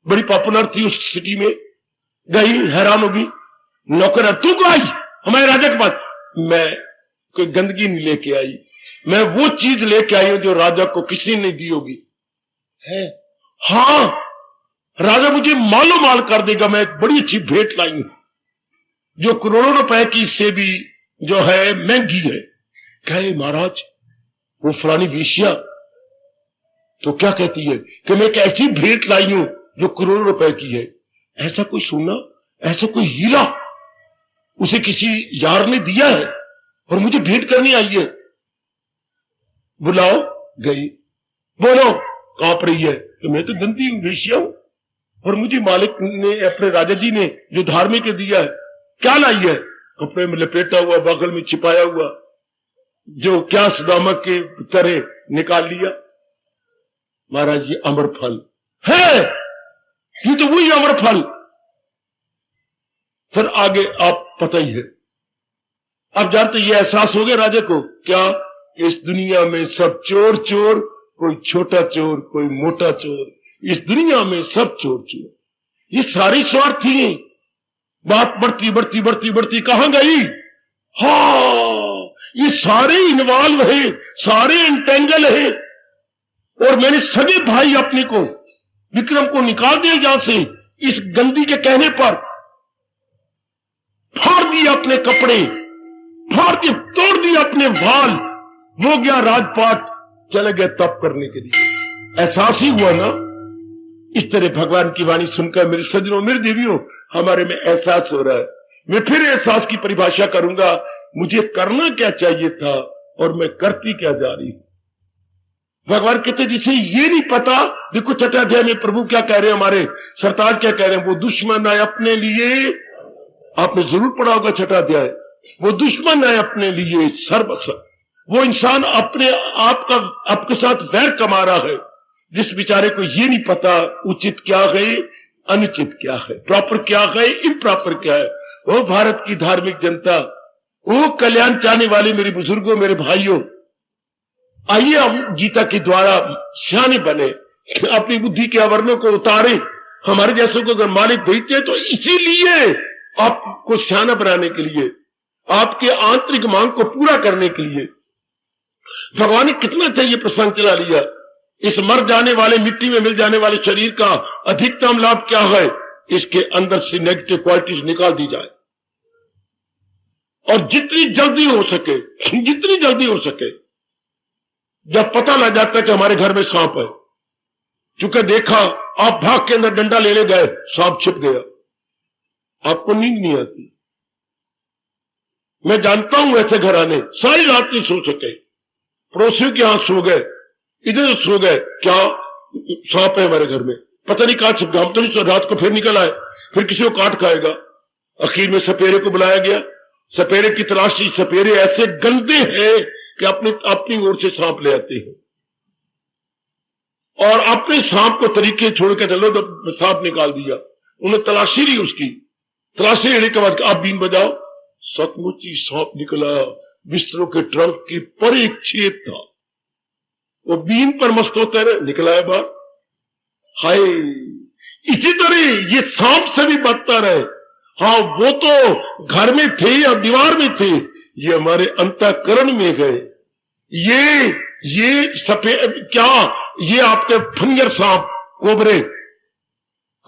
बड़ी पॉपुलर थी उस सिटी में, गई, हैरान होगी, नौकर, तू को आई हमारे राजा के पास? मैं कोई गंदगी नहीं लेके आई, मैं वो चीज लेके आई हूं जो राजा को किसी ने नहीं दी होगी। है? हाँ, राजा मुझे मालो माल कर देगा, मैं एक बड़ी अच्छी भेंट लाई हूं जो करोड़ों रुपए की, इससे भी जो है महंगी है। कहे महाराज, वो फलानी वेश्या तो क्या कहती है कि मैं एक ऐसी भेंट लाई हूं जो करोड़ों रुपए की है। ऐसा कोई सुनना, ऐसा कोई हीरा उसे किसी यार ने दिया है और मुझे भेंट करनी आई है। बुलाओ, गई, बोलो कांप रही है कि मैं तो गंदी वेश्या हूं और मुझे मालिक ने, अपने राजा जी ने जो धार्मिक दिया है। क्या लाई है? कपड़े में लपेटा हुआ, बगल में छिपाया हुआ, जो क्या सुदामा के तरह निकाल लिया। महाराज, ये अमर फल है, ये तो वही अमर फल। फिर आगे आप पता ही है। अब जानते, ये एहसास हो गया राजा को, क्या इस दुनिया में सब चोर चोर, कोई छोटा चोर, कोई मोटा चोर, इस दुनिया में सब चोर चोर, ये सारे स्वार्थी हैं। बात बढ़ती बढ़ती बढ़ती बढ़ती कहां गई? हाँ, ये सारे इन्वॉल्व है, सारे इंटेंगल है। और मैंने सभी भाई अपने को, विक्रम को निकाल दिया यहां से, इस गंदी के कहने पर फाड़ दिए अपने कपड़े, फाड़ दिए, तोड़ दिए अपने वाल, वो गया राजपाट, चले गए तप करने के लिए। एहसास ही हुआ ना। इस तरह भगवान की वाणी सुनकर मेरे सज्जनों, मेरे देवियों, हमारे में एहसास हो रहा है। मैं फिर एहसास की परिभाषा करूंगा, मुझे करना क्या चाहिए था और मैं करती क्या जा रही हूं। भगवान कहते जिसे ये नहीं पता, देखो छठे अध्याय में प्रभु क्या कह रहे हैं, हमारे सरताज क्या कह रहे हैं, वो दुश्मन है अपने लिए, आपने जरूर पढ़ा होगा छठा अध्याय, वो दुश्मन है अपने लिए सर्वस्व। वो इंसान अपने आप का आपके साथ वैर कमा रहा है, जिस बेचारे को ये नहीं पता उचित क्या है, अनुचित क्या है, प्रॉपर क्या है, इम्प्रॉपर क्या है। वो भारत की धार्मिक जनता, वो कल्याण चाहने वाले मेरे बुजुर्गों, मेरे भाइयों, आइए हम गीता के द्वारा सियाने बने, अपनी बुद्धि के आवरणों को उतारे। हमारे जैसों को अगर मालिक भेजते हैं तो इसीलिए आपको सियाना बनाने के लिए, आपके आंतरिक मांग को पूरा करने के लिए। भगवान ने कितना चाहिए प्रसंग चला लिया। इस मर जाने वाले, मिट्टी में मिल जाने वाले शरीर का अधिकतम लाभ क्या है? इसके अंदर से नेगेटिव क्वालिटीज निकाल दी जाए और जितनी जल्दी हो सके जब पता लग जाता है कि हमारे घर में सांप है, चूंकि देखा, आप भाग के अंदर डंडा लेने गए, सांप छिप गया, आपको नींद नहीं आती। मैं जानता हूं ऐसे घराने सारी रात नहीं सो सके, पड़ोसियों के यहां सो गए, इधर सो गए, क्या सांप है हमारे घर में, पता नहीं कहां छिप गया, हम तो नहीं, रात को फिर निकल आए, फिर किसी को काट खाएगा। आखिर में सपेरे को बुलाया गया, सपेरे की तलाशी, सपेरे ऐसे गंदे हैं कि अपनी ओर से सांप ले आते हैं और अपने सांप को तरीके छोड़ के चलो तो सांप निकाल दिया। उन्हें तलाशी ली, उसकी तलाशी लेने के बाद आप बीन बजाओ, सचमुच ही सांप निकला, बिस्तरों के ट्रंक की पर एक छेद था, वो बीन पर मस्त होते रहे, निकला है बाहर। हाय, इसी तरह ये सांप से भी बदतर है। हाँ, वो तो घर में थे या दीवार में थे, ये हमारे अंतःकरण में गए। ये सफेद, क्या ये आपके फंजर सांप, कोबरे,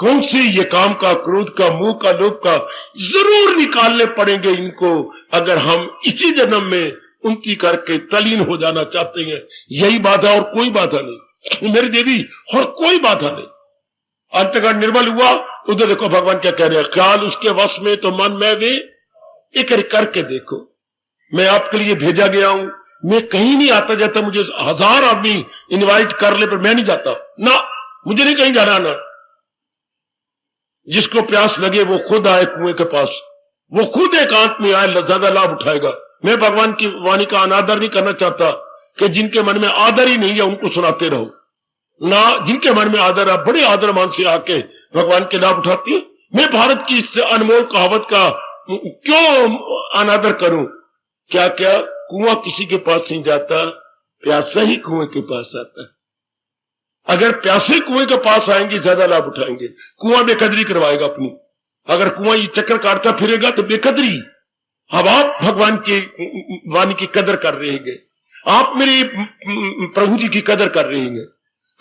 कौन से ये काम का, क्रोध का, मोह का, लोभ का, जरूर निकालने पड़ेंगे इनको, अगर हम इसी जन्म में उनकी करके तलीन हो जाना चाहते हैं। यही बाधा और कोई बाधा नहीं मेरी देवी, और कोई बाधा नहीं। अंतःकरण निर्मल हुआ, उधर देखो भगवान क्या कह रहे हैं, ख्याल उसके वश में तो मन में भी, एक करके देखो। मैं आपके लिए भेजा गया हूं, मैं कहीं नहीं आता जाता, मुझे 1000 आदमी इनवाइट कर ले पर मैं नहीं जाता ना, मुझे नहीं कहीं जाना ना। जिसको प्यास लगे वो खुद आए कुएं के पास, वो खुद एकांत में आए, ज्यादा लाभ उठाएगा। मैं भगवान की वाणी का अनादर नहीं करना चाहता कि जिनके मन में आदर ही नहीं है उनको सुनाते रहो ना, जिनके मन में आदर है, बड़े आदर मान से आके भगवान के लाभ उठाती है। मैं भारत की इस अनमोल कहावत का क्यों अनादर करूं? क्या क्या कुआं किसी के पास नहीं जाता, प्यासा ही कुएं के पास आता है। अगर प्यासे कुएं के पास आएंगे ज्यादा लाभ उठाएंगे। कुआं बेकदरी करवाएगा अपनी, अगर कुआं ये चक्कर काटता फिरेगा तो बेकदरी। अब आप भगवान की वाणी की कदर कर रहे हैं, आप मेरे प्रभु जी की कदर कर रहे हैं,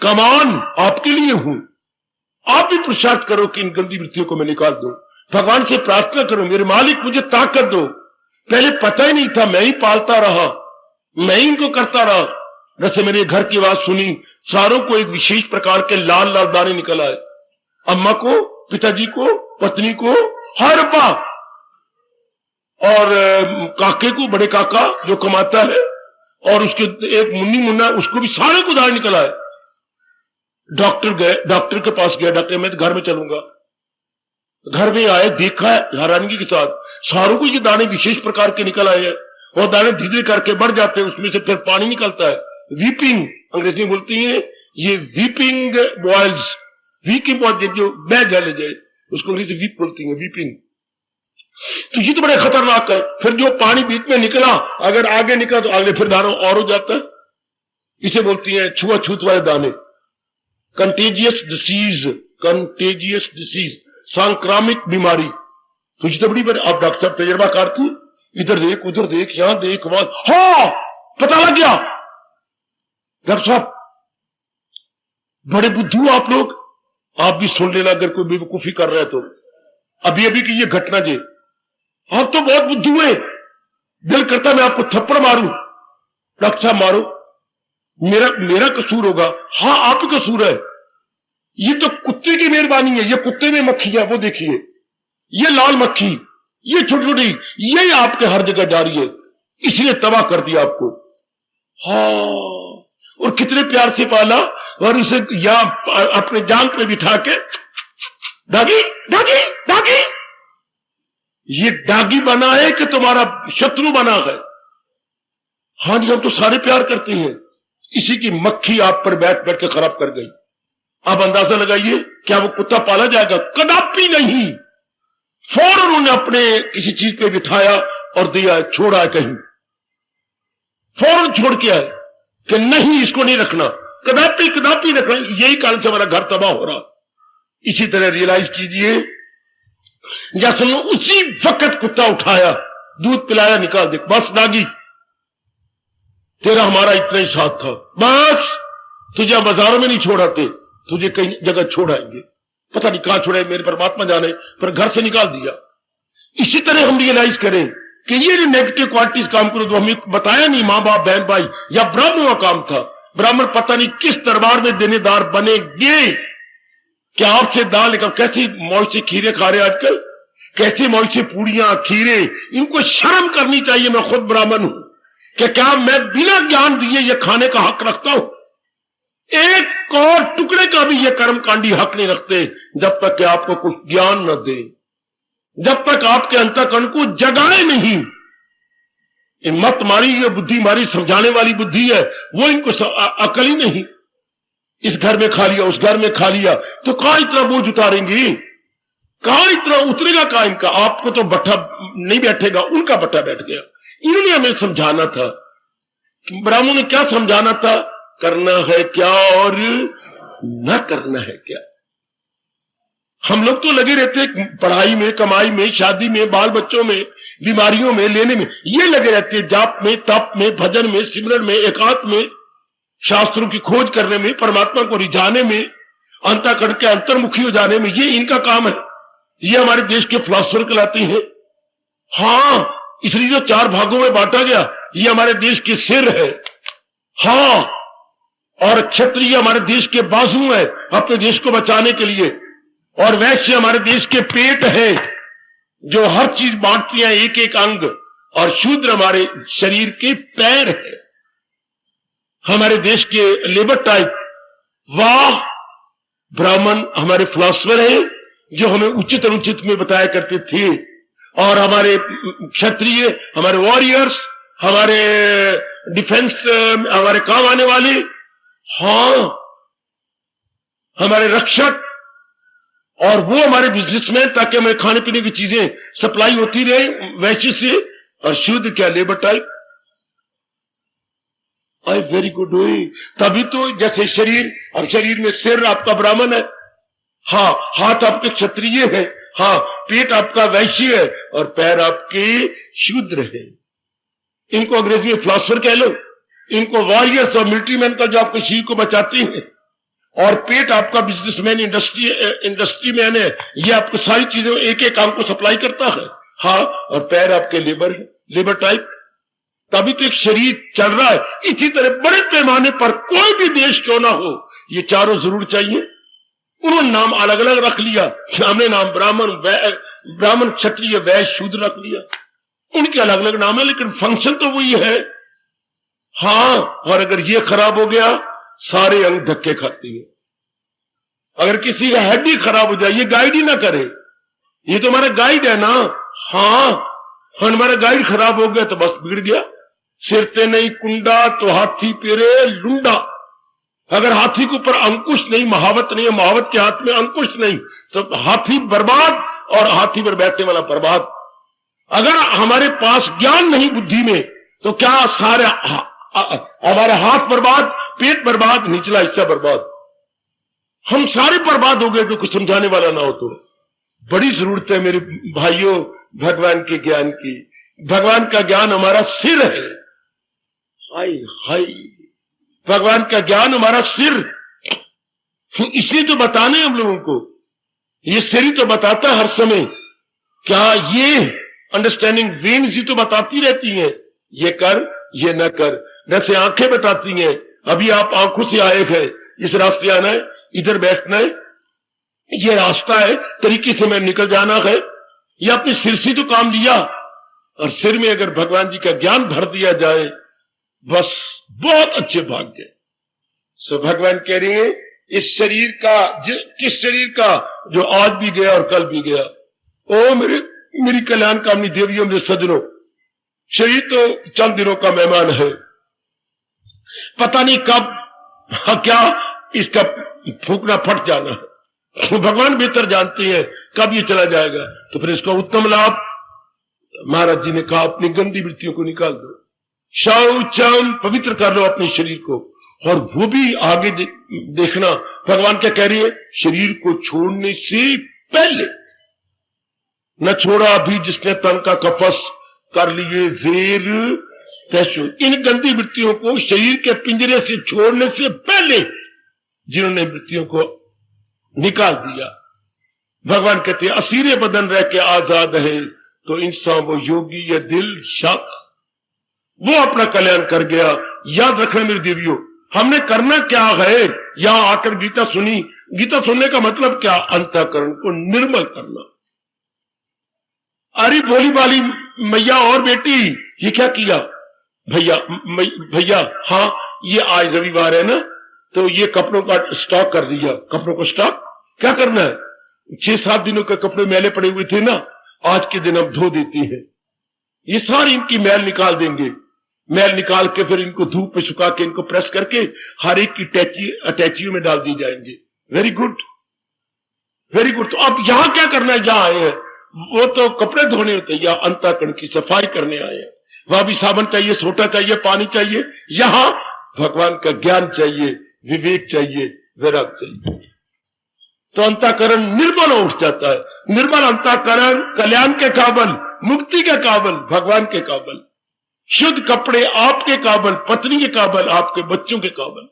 कमान आपके लिए हूं। आप भी पुरुषार्थ करो कि इन गंदी वृत्तियों को मैं निकाल दूं। भगवान से प्रार्थना करो, मेरे मालिक मुझे ताकत दो। पहले पता ही नहीं था, मैं ही पालता रहा, मैं ही इनको करता रहा। जैसे मेरे घर की आवाज सुनी, सारों को एक विशेष प्रकार के लाल लाल दाने निकल आए, अम्मा को, पिताजी को, पत्नी को, हर बार, और काके को, बड़े काका जो कमाता है, और उसके एक मुन्नी मुन्ना, उसको भी सारे को दाने निकल आए। डॉक्टर गए, डॉक्टर के पास गया, डॉक्टर मैं तो घर में चलूंगा। घर में आए, देखा हैरानगी के साथ, सारों को ये दाने विशेष प्रकार के निकल आए हैं, और दाने धीरे धीरे करके बढ़ जाते हैं, उसमें से फिर पानी निकलता है, वीपिंग अंग्रेजी में बोलती है, ये वीपिंग बॉयल्स, वीपिंग बॉयल्स जो बह जले जाए उसको अंग्रेजी वीप बोलती है, वीपिंग। तो ये तो बड़े खतरनाक है। फिर जो पानी बीच में निकला, अगर आगे निकला तो आगे फिर दाना और हो जाता है। इसे बोलती है छुआछूत वाले दाने, कंटेजियस डिसीज, सांक्रामिक बीमारी। तो ये तो बड़ी बात, आप डॉक्टर साहब तजर्बाकार थी, इधर देख, उधर देख, यहां देख, वहां, हाँ पता लग गया। डॉक्टर साहब बड़े बुद्धू आप लोग, आप भी सुन लेना अगर कोई बेवकूफी कर रहा है तो। अभी अभी की ये घटना जी, आप तो बहुत बुद्धू है, दिल करता मैं आपको थप्पड़ मारूं। डॉक्टर साहब मारो, मेरा कसूर होगा? हाँ आप ही कसूर है, ये तो कुत्ते की मेहरबानी है। ये कुत्ते में मक्खी है, वो देखिए, ये लाल मक्खी, ये छोटी छोटी, ये आपके हर जगह जा रही है, इसलिए तबाह कर दिया आपको। हाँ, और कितने प्यार से पाला, और उसे या अपने जांग पे बिठा के डागी डागी डागी, ये डागी बना है कि तुम्हारा शत्रु बना है? हाँ जी, हम तो सारे प्यार करते हैं, इसी की मक्खी आप पर बैठ बैठ के खराब कर गई। अब अंदाजा लगाइए, क्या वो कुत्ता पाला जाएगा? कदापि नहीं। फौरन उन्होंने अपने किसी चीज पे बिठाया और दिया, छोड़ा है कहीं, फौरन छोड़ के आए कि नहीं इसको नहीं रखना, कदापि कदापि रखना। यही कारण से हमारा घर तबाह हो रहा। इसी तरह रियलाइज कीजिए, जैसे उसी वक्त कुत्ता उठाया, दूध पिलाया, निकाल दे, बस नागी तेरा हमारा इतना ही साथ था, बस तुझे बाजारों में नहीं छोड़ाते, तुझे कई जगह छोड़ाएंगे, पता नहीं कहां छोड़े, मेरे परमात्मा जाने, पर घर से निकाल दिया। इसी तरह हम रियलाइज करें कि ये जो नेगेटिव क्वालिटीज काम करो, तो हमें बताया नहीं मां बाप बहन भाई, या ब्राह्मणों का काम था। ब्राह्मण पता नहीं किस दरबार में देनेदार बनेंगे। क्या आपसे दाल लेकर कैसी मौज से खीरे खा रहे आजकल, कैसी मौज से पूड़ियां खीरे, इनको शर्म करनी चाहिए। मैं खुद ब्राह्मण हूं कि क्या मैं बिना ज्ञान दिए ये खाने का हक रखता हूं? एक और टुकड़े का भी ये कर्मकांडी हक नहीं रखते जब तक कि आपको कुछ ज्ञान न दे, जब तक आपके अंतःकरण को जगाए नहीं। इन मत मारी, ये बुद्धि मारी समझाने वाली बुद्धि है, वो इनको अकल ही नहीं। इस घर में खा लिया, उस घर में खा लिया, तो कहां इतना बोझ उतारेंगी, कहां इतना उतरेगा कहां इनका। आपको तो बट्टा नहीं बैठेगा, उनका बट्टा बैठ गया। इन्होंने हमें समझाना था, ब्राह्मणों ने क्या समझाना था, करना है क्या और न करना है क्या। हम लोग तो लगे रहते पढ़ाई में, कमाई में, शादी में, बाल बच्चों में, बीमारियों में, लेने में, ये लगे रहते जाप में, तप में, भजन में, सिमरन में, एकांत में, शास्त्रों की खोज करने में, परमात्मा को रिझाने में, अंतःकरण के अंतर्मुखी हो जाने में। ये इनका काम है। ये हमारे देश के फिलोसोफर कहलाते हैं। हाँ, इसलिए जो 4 भागों में बांटा गया, ये हमारे देश के सिर है। हाँ, और क्षत्रिय हमारे देश के बाजू है अपने देश को बचाने के लिए, और वैश्य हमारे देश के पेट है जो हर चीज बांटती है, एक एक अंग, और शूद्र हमारे शरीर के पैर है, हमारे देश के लेबर टाइप। वाह, ब्राह्मण हमारे फिलोसोफर हैं जो हमें उचित अनुचित में बताया करते थे, और हमारे क्षत्रिय हमारे वॉरियर्स, हमारे डिफेंस हमारे काम आने वाले, हाँ हमारे रक्षक, और वो हमारे बिजनेसमैन, ताकि हमें खाने पीने की चीजें सप्लाई होती रहे वैश्य से। और शुद्ध क्या, labour type. I very good हुई। तभी तो जैसे शरीर, और शरीर में सिर आपका ब्राह्मण है, हाँ, हाथ आपके क्षत्रिय है, हाँ, पेट आपका वैश्य है, और पैर आपके शूद्र है। इनको अंग्रेजी में फिलोसोफर कह लो, इनको वॉरियर्स और मिलिट्री मैन का जो आपके शरीर को बचाते हैं, और पेट आपका बिजनेसमैन, इंडस्ट्री मैन है, ये आपको सारी चीजें एक एक काम को सप्लाई करता है। हाँ, और पैर आपके लेबर है, लेबर टाइप। तभी तो एक शरीर चल रहा है। इसी तरह बड़े पैमाने पर कोई भी देश क्यों ना हो, ये चारों जरूर चाहिए। उन्होंने नाम अलग अलग रख लिया, हमने नाम ब्राह्मण क्षत्रिय वैश्य शूद्र रख लिया, उनके अलग अलग नाम है, लेकिन फंक्शन तो वही है। हाँ, और अगर ये खराब हो गया, सारे अंग धक्के खाते हैं। अगर किसी का हेड ही खराब हो जाए, ये गाइड ही ना करे, ये तो हमारा गाइड है ना। हाँ, हमारा गाइड खराब हो गया तो बस बिगड़ गया। सिरते नहीं कुंडा तो हाथी पेरे लुंडा। अगर हाथी के ऊपर अंकुश नहीं, महावत नहीं है, महावत के हाथ में अंकुश नहीं, तो हाथी बर्बाद, और हाथी पर बैठने वाला बर्बाद। अगर हमारे पास ज्ञान नहीं बुद्धि में, तो क्या सारे हमारे हाथ बर्बाद, पेट बर्बाद, निचला हिस्सा बर्बाद, हम सारे बर्बाद हो गए। तो कुछ समझाने वाला ना हो तो बड़ी जरूरत है मेरे भाइयों भगवान के ज्ञान की। भगवान का ज्ञान हमारा सिर है। हाय हाय, भगवान का ज्ञान हमारा सिर, इसी तो बताने हम लोगों को। ये सिर ही तो बताता है हर समय। क्या ये अंडरस्टैंडिंग वेन्स ही तो बताती रहती हैं, ये कर, ये न कर। जैसे आंखें बताती हैं, अभी आप आंखों से आए हैं, इस रास्ते आना है, इधर बैठना है, ये रास्ता है, तरीके से मैं निकल जाना है। ये अपने सिर से तो काम लिया, और सिर में अगर भगवान जी का ज्ञान भर दिया जाए, बस बहुत अच्छे भाग्य। सो भगवान कह रहे हैं, इस शरीर का, किस शरीर का, जो आज भी गया और कल भी गया। ओ मेरी कल्याण कामनी देवियों, मेरे सज्जनों, शरीर तो चंद दिनों का मेहमान है, पता नहीं कब, हाँ, क्या इसका फूकना फट जाना है। तो भगवान बेहतर जानते हैं कब ये चला जाएगा। तो फिर इसका उत्तम लाभ, महाराज जी ने कहा, अपनी गंदी वृत्तियों को निकाल दो, शौचम, पवित्र कर लो अपने शरीर को। और वो भी आगे देखना, भगवान क्या कह रही है, शरीर को छोड़ने से पहले न छोड़ा अभी जिसने तन का कफस कर लिए जेर तैशु। इन गंदी वृत्तियों को शरीर के पिंजरे से छोड़ने से पहले जिन्होंने वृत्तियों को निकाल दिया, भगवान कहते हैं, असीरे बदन रह के आजाद है, तो इंसान वो योगी या दिल शक वो अपना कल्याण कर गया। याद रखना मेरे देवियों, हमने करना क्या है? यहां आकर गीता सुनी। गीता सुनने का मतलब क्या? अंतःकरण को निर्मल करना। अरे बोली वाली मैया और बेटी ये क्या किया? भैया हाँ, ये आज रविवार है ना, तो ये कपड़ों का स्टॉक कर दिया। कपड़ों को स्टॉक क्या करना है? 6-7 दिनों के कपड़े मैले पड़े हुए थे ना, आज के दिन हम धो देती हैं। ये सारी इनकी मैल निकाल देंगे। मैल निकाल के फिर इनको धूप पे सुखा के इनको प्रेस करके हर एक की अटैचियों में डाल दी जाएंगे। Very good, very good. तो अब यहां क्या करना है? यहां आए हैं, वो तो कपड़े धोने होते हैं, या अंतःकरण की सफाई करने आए हैं। वहां भी साबुन चाहिए, सोटा चाहिए, पानी चाहिए। यहां भगवान का ज्ञान चाहिए, विवेक चाहिए, वैराग चाहिए। तो अंतःकरण निर्मल उठ जाता है। निर्मल अंतःकरण कल्याण के काबल, मुक्ति के काबल, भगवान के काबल। शुद्ध कपड़े आपके काबल, पत्नी के काबल, आपके बच्चों के काबल।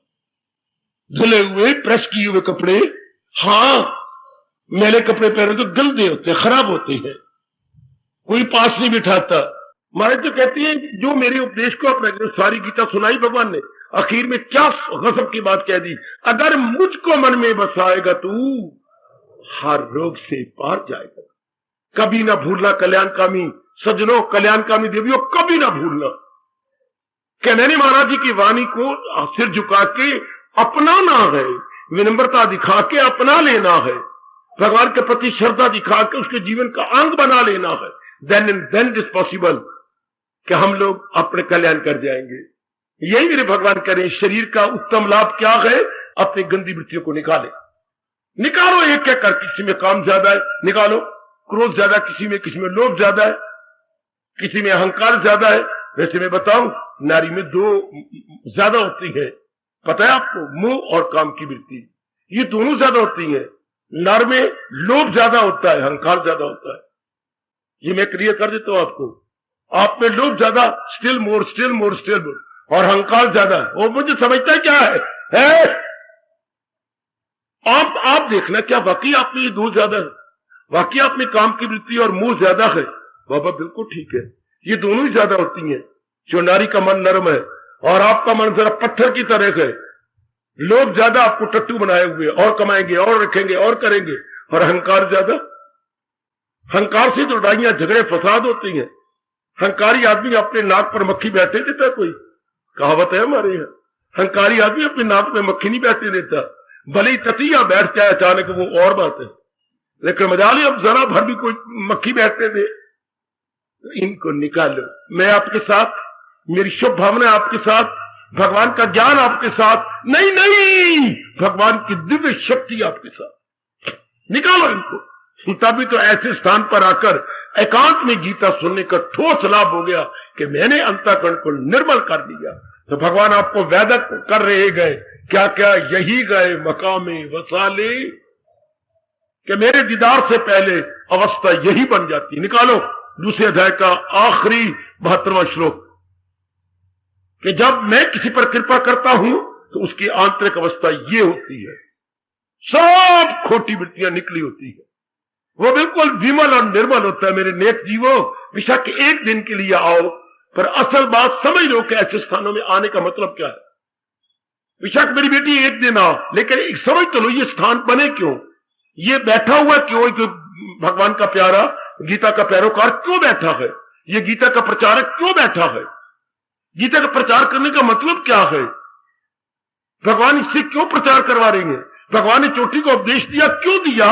धुले हुए प्रेस किए हुए कपड़े, हाँ मैले कपड़े पहने तो गंदे होते हैं, खराब होते हैं, कोई पास नहीं बिठाता। महाराज तो कहती है जो मेरे उपदेश को अपने सारी गीता सुनाई भगवान ने, आखिर में क्या गजब की बात कह दी, अगर मुझको मन में बसाएगा तू हर रोग से पार जाएगा। कभी ना भूलना कल्याणकामी सज्जनों, कल्याणकामी देवियों, कभी ना भूलना। कहने महाराज जी की वाणी को सिर झुका के अपनाना है, विनम्रता दिखा के अपना लेना है, भगवान के प्रति श्रद्धा दिखा के उसके जीवन का अंग बना लेना है। Then and then it is possible कि हम लोग अपने कल्याण कर जाएंगे। यही मेरे भगवान करें। शरीर का उत्तम लाभ क्या है? अपनी गंदी वृत्तियों को निकाले, निकालो एक एक कर। किसी में काम ज्यादा है, निकालो। क्रोध ज्यादा किसी में लोभ ज्यादा है, किसी में अहंकार ज्यादा है। वैसे मैं बताऊं, नारी में 2 ज्यादा होती है, पता है आपको? मोह और काम की वृत्ति, ये दोनों ज्यादा होती है। नर में लोभ ज्यादा होता है, अहंकार ज्यादा होता है। ये मैं क्लियर कर देता हूं आपको। आप में लोभ ज्यादा, स्टिल मोर, और अहंकार ज्यादा है। और मुझे समझता क्या है? आप देखना, क्या वाकई आप में ये 2 ज्यादा है? वाकई आप में काम की वृत्ति और मोह ज्यादा है? बाबा बिल्कुल ठीक है, ये दोनों ही ज्यादा होती हैं। जो नारी का मन नरम है और आपका मन जरा पत्थर की तरह है। लोग ज्यादा आपको टट्टू बनाए हुए, और कमाएंगे और रखेंगे और करेंगे, और अहंकार ज्यादा। अहंकार से तो लड़ाइयां झगड़े फसाद होती हैं। अहंकारी आदमी अपने नाक पर मक्खी बैठे देता, कोई कहावत है हमारे यहाँ, अहंकारी आदमी अपने नाक में मक्खी नहीं बैठे देता। भले ही ततिया बैठ जाए अचानक, वो और बात है, लेकिन मजाली अब जरा भर भी कोई मक्खी बैठने दे। इनको निकालो। मैं आपके साथ, मेरी शुभ भावना आपके साथ, भगवान का ज्ञान आपके साथ। नहीं, भगवान की दिव्य शक्ति आपके साथ। निकालो इनको। तभी तो ऐसे स्थान पर आकर एकांत में गीता सुनने का ठोस लाभ हो गया कि मैंने अंतःकरण को निर्मल कर दिया। तो भगवान आपको वैदक कर रहे गए, क्या क्या यही गए मकामे वसाले, कि मेरे दीदार से पहले अवस्था यही बन जाती। निकालो दूसरे अध्याय का आखिरी 72वां श्लोक, कि जब मैं किसी पर कृपा करता हूं तो उसकी आंतरिक अवस्था ये होती है, सब खोटी वृत्तियां निकली होती है, वो बिल्कुल विमल और निर्मल होता है। मेरे नेक जीवों, बेशक एक दिन के लिए आओ, पर असल बात समझ लो कि ऐसे स्थानों में आने का मतलब क्या है। बेशक मेरी बेटी एक दिन आओ, लेकिन एक समझ तो लो ये स्थान बने क्यों, ये बैठा हुआ क्यों, भगवान का प्यारा, गीता का पैरोकार क्यों बैठा है, ये गीता का प्रचारक क्यों बैठा है, गीता का प्रचार करने का मतलब क्या है, भगवान इससे क्यों प्रचार करवा रहे हैं, भगवान ने चोटी को उपदेश दिया क्यों दिया,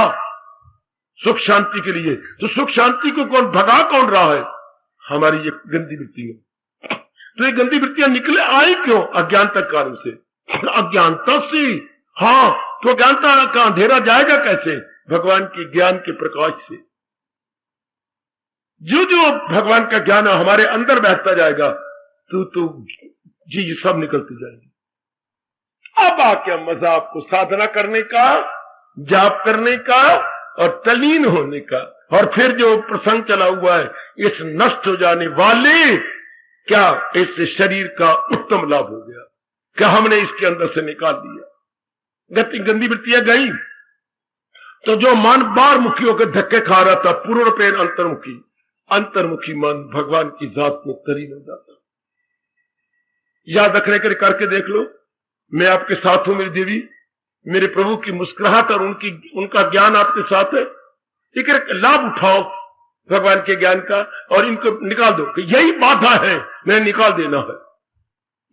सुख शांति के लिए। तो सुख शांति को भगा कौन रहा है, हमारी ये गंदी वृत्तियां। तो ये गंदी वृत्तियां निकले आई क्यों, अज्ञानता कारण से, अज्ञानता से। हाँ, तो अज्ञानता का अंधेरा जाएगा कैसे, भगवान के ज्ञान के प्रकाश से। जो जो भगवान का ज्ञान हमारे अंदर बैठता जाएगा, तो जी सब निकलती जाएगी। अब आके मजा आपको साधना करने का, जाप करने का और तल्लीन होने का। और फिर जो प्रसंग चला हुआ है, इस नष्ट हो जाने वाले, क्या इस शरीर का उत्तम लाभ हो गया, क्या हमने इसके अंदर से निकाल दिया, गंदी वृत्तियां गई। तो जो मन बाहर मुखी होकर धक्के खा रहा था, पूर्व पेन अंतर्मुखी, अंतर्मुखी मन भगवान की जात में तरीन हो जाता। याद रखने के करके देख लो, मैं आपके साथ हूं मेरी देवी, मेरे प्रभु की मुस्कुराहट और उनका ज्ञान आपके साथ है। एक लाभ उठाओ भगवान के ज्ञान का और इनको निकाल दो कि यही बाधा है, मैंने निकाल देना है,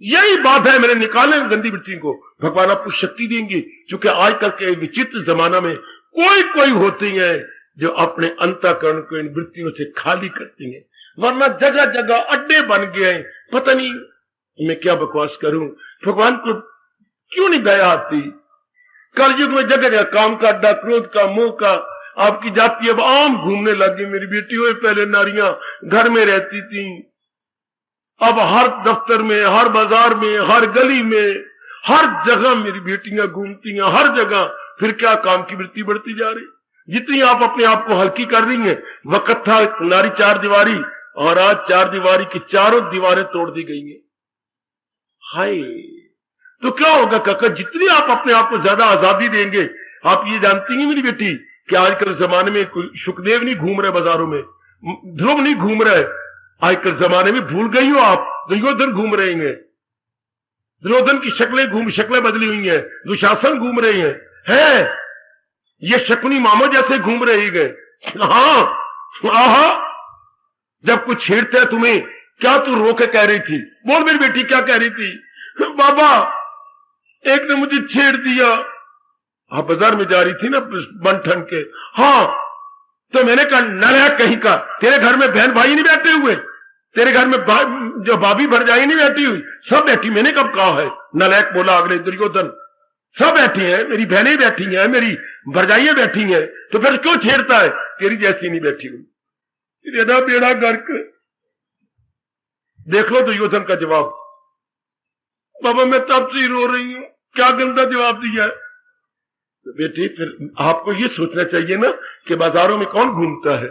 यही बाधा है, मैंने निकालना गंदी वृत्ति को। भगवान आपको शक्ति देंगे, क्योंकि आजकल के विचित्र जमाना में कोई होती है जो अपने अंतःकरण को इन वृत्तियों से खाली करती है, वरना जगह जगह अड्डे बन गए हैं। पता नहीं मैं क्या बकवास करूं, भगवान को क्यों नहीं दया आती। कलयुग में जगह जगह काम का अड्डा, क्रोध का, मोह का, आपकी जाति अब आम घूमने लगी। मेरी बेटी हुए पहले नारियां घर में रहती थी, अब हर दफ्तर में, हर बाजार में, हर गली में, हर जगह मेरी बेटियां घूमती हैं, हर जगह। फिर क्या काम की वृत्ति बढ़ती जा रही। जितनी आप अपने आप को हल्की कर रही हैं, वक्त था नारी चार दीवारी, और आज चार दीवारी की चारों दीवारें तोड़ दी गई हैं। हाय, तो क्या होगा काका, जितनी आप अपने आप को ज्यादा आजादी देंगे। आप ये जानती हैं मेरी बेटी कि आजकल जमाने में कोई सुखदेव नहीं घूम रहे बाजारों में, ध्रुव नहीं घूम रहे। आजकल जमाने में भूल गई हो आप, दुर्योधन घूम रहे हैं, दुर्योधन की शक्लें बदली हुई हैं, दुशासन घूम रहे हैं, ये शकुनी मामा जैसे घूम रहे हैं। हाँ आहा, जब कुछ छेड़ते हैं तुम्हें, क्या तू रोके कह रही थी? बोल मेरी बेटी क्या कह रही थी? बाबा एक ने मुझे छेड़ दिया। आप बाजार में जा रही थी ना बन ठन के। हाँ, तो मैंने कहा नलायक कहीं का, तेरे घर में बहन भाई नहीं बैठे हुए, तेरे घर में जो भाभी भरजाई नहीं बैठी हुई, सब बैठी। मैंने कब कहा है? नलायक बोला अगले दुर्योधन, सब बैठी हैं, मेरी बहनें बैठी हैं, मेरी भरजाइयां बैठी हैं, तो फिर क्यों छेड़ता है? तेरी जैसी नहीं बैठी हुई, तेरा बेड़ा गर्क। देख लो दुर्योधन का जवाब। बाबा मैं तब से ही रो रही हूं, क्या गंदा जवाब दिया है। तो बेटी फिर आपको ये सोचना चाहिए ना कि बाजारों में कौन घूमता है।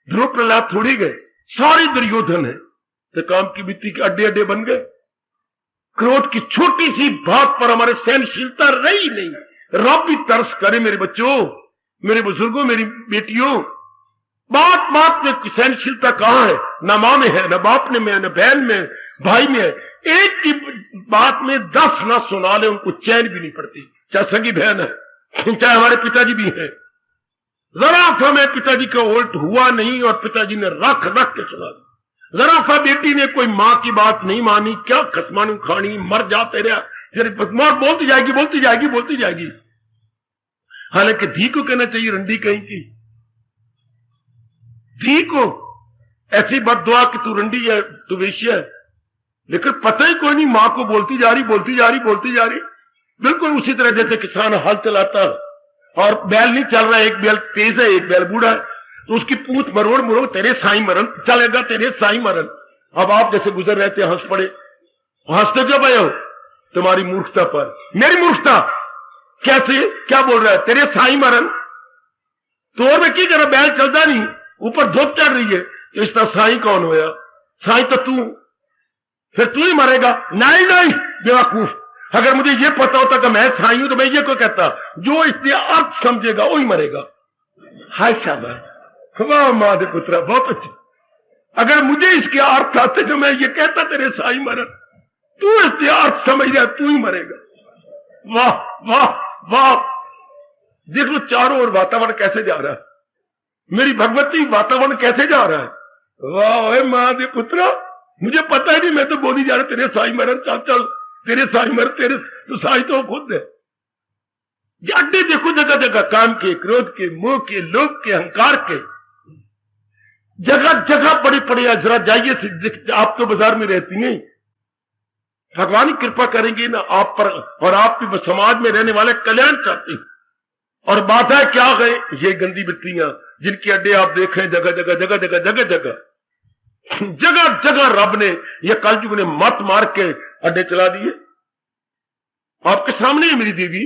ध्रुव प्रहलाद थोड़ी गए, सारे दुर्योधन है। तो काम की वृत्ति के अड्डे अड्डे बन गए। क्रोध की छोटी सी बात पर हमारे सहनशीलता रही नहीं। रब भी तरस करे मेरे बच्चों, मेरे बुजुर्गों, मेरी बेटियों, बात बात में सहनशीलता कहां है? न मां में है, न बाप में है, न बहन में, भाई में है। एक की बात में 10 ना सुना ले, उनको चैन भी नहीं पड़ती, चाहे सगी बहन है, चाहे हमारे पिताजी भी हैं। जरा सा मैं पिताजी का उल्ट हुआ नहीं और पिताजी ने रख रख के सुना दी। जरा सा बेटी ने कोई मां की बात नहीं मानी, क्या खसमानी खानी, मर जा तेरा, मौत बोलती जाएगी, बोलती जाएगी, बोलती जाएगी। हालांकि धी को कहना चाहिए रंडी कहीं की, धी को ऐसी बददुआ कि तू रंडी है, तू वेश्या है। लेकिन पता ही कोई नहीं, मां को बोलती जा रही, बोलती जा रही, बोलती जा रही। बिल्कुल उसी तरह जैसे किसान हल चलाता है और बैल नहीं चल रहा है, एक बैल तेज है, एक बैल बूढ़ा है, तो उसकी पूंछ मरोड़ मरोड़, तेरे साई मरण चलेगा, तेरे साई मरण। अब आप जैसे गुजर रहे थे, हंस पड़े। हंसते क्यों भाई हो? तुम्हारी मूर्खता पर। मेरी मूर्खता कैसे? क्या बोल रहा है? तेरे साई मरण। तो और मैं क्या कर रहा, बैल चलता नहीं, ऊपर धूप चढ़ रही है, तो इसका साई कौन होया? साई तो तू, फिर तू ही मरेगा। नहीं नहीं बेवकूफ, अगर मुझे ये पता होता कि मैं साई हूं तो मैं ये क्यों कहता? जो इसके अर्थ समझेगा वही मरेगा। हाय शाबाश, वाह मां दे पुत्रा, बहुत अच्छा। अगर मुझे इसके अर्थ आते तो मैं ये कहता तेरे साई मरण, तू इसके अर्थ समझ रहा, तू ही मरेगा। वाह वाह वाह, देख लो चारों ओर वातावरण कैसे जा रहा है, मेरी भगवती वातावरण कैसे जा रहा है। वाह मां दे पुत्रा, मुझे पता ही नहीं, मैं तो बोली जा रहा तेरे साई मरण, चल चल तेरे साई मर, तेरे तो साई तो खुद है। अड्डे देखो जगह जगह, काम के, क्रोध के, मोह के, लोभ के, अहंकार के, जगह जगह बड़े पड़े। जरा जाइए, आप तो बाजार में रहती हैं, भगवान ही कृपा करेंगे ना आप पर, और आपके समाज में रहने वाले कल्याण चाहते। और बाधा क्या गए? ये गंदी वृत्तियां जिनके अड्डे आप देख रहे हैं जगह जगह जगह जगह जगह जगह जगह जगह रब ने, यह कलयुग ने मत मार के अड्डे चला दिए। आपके सामने है मेरी देवी,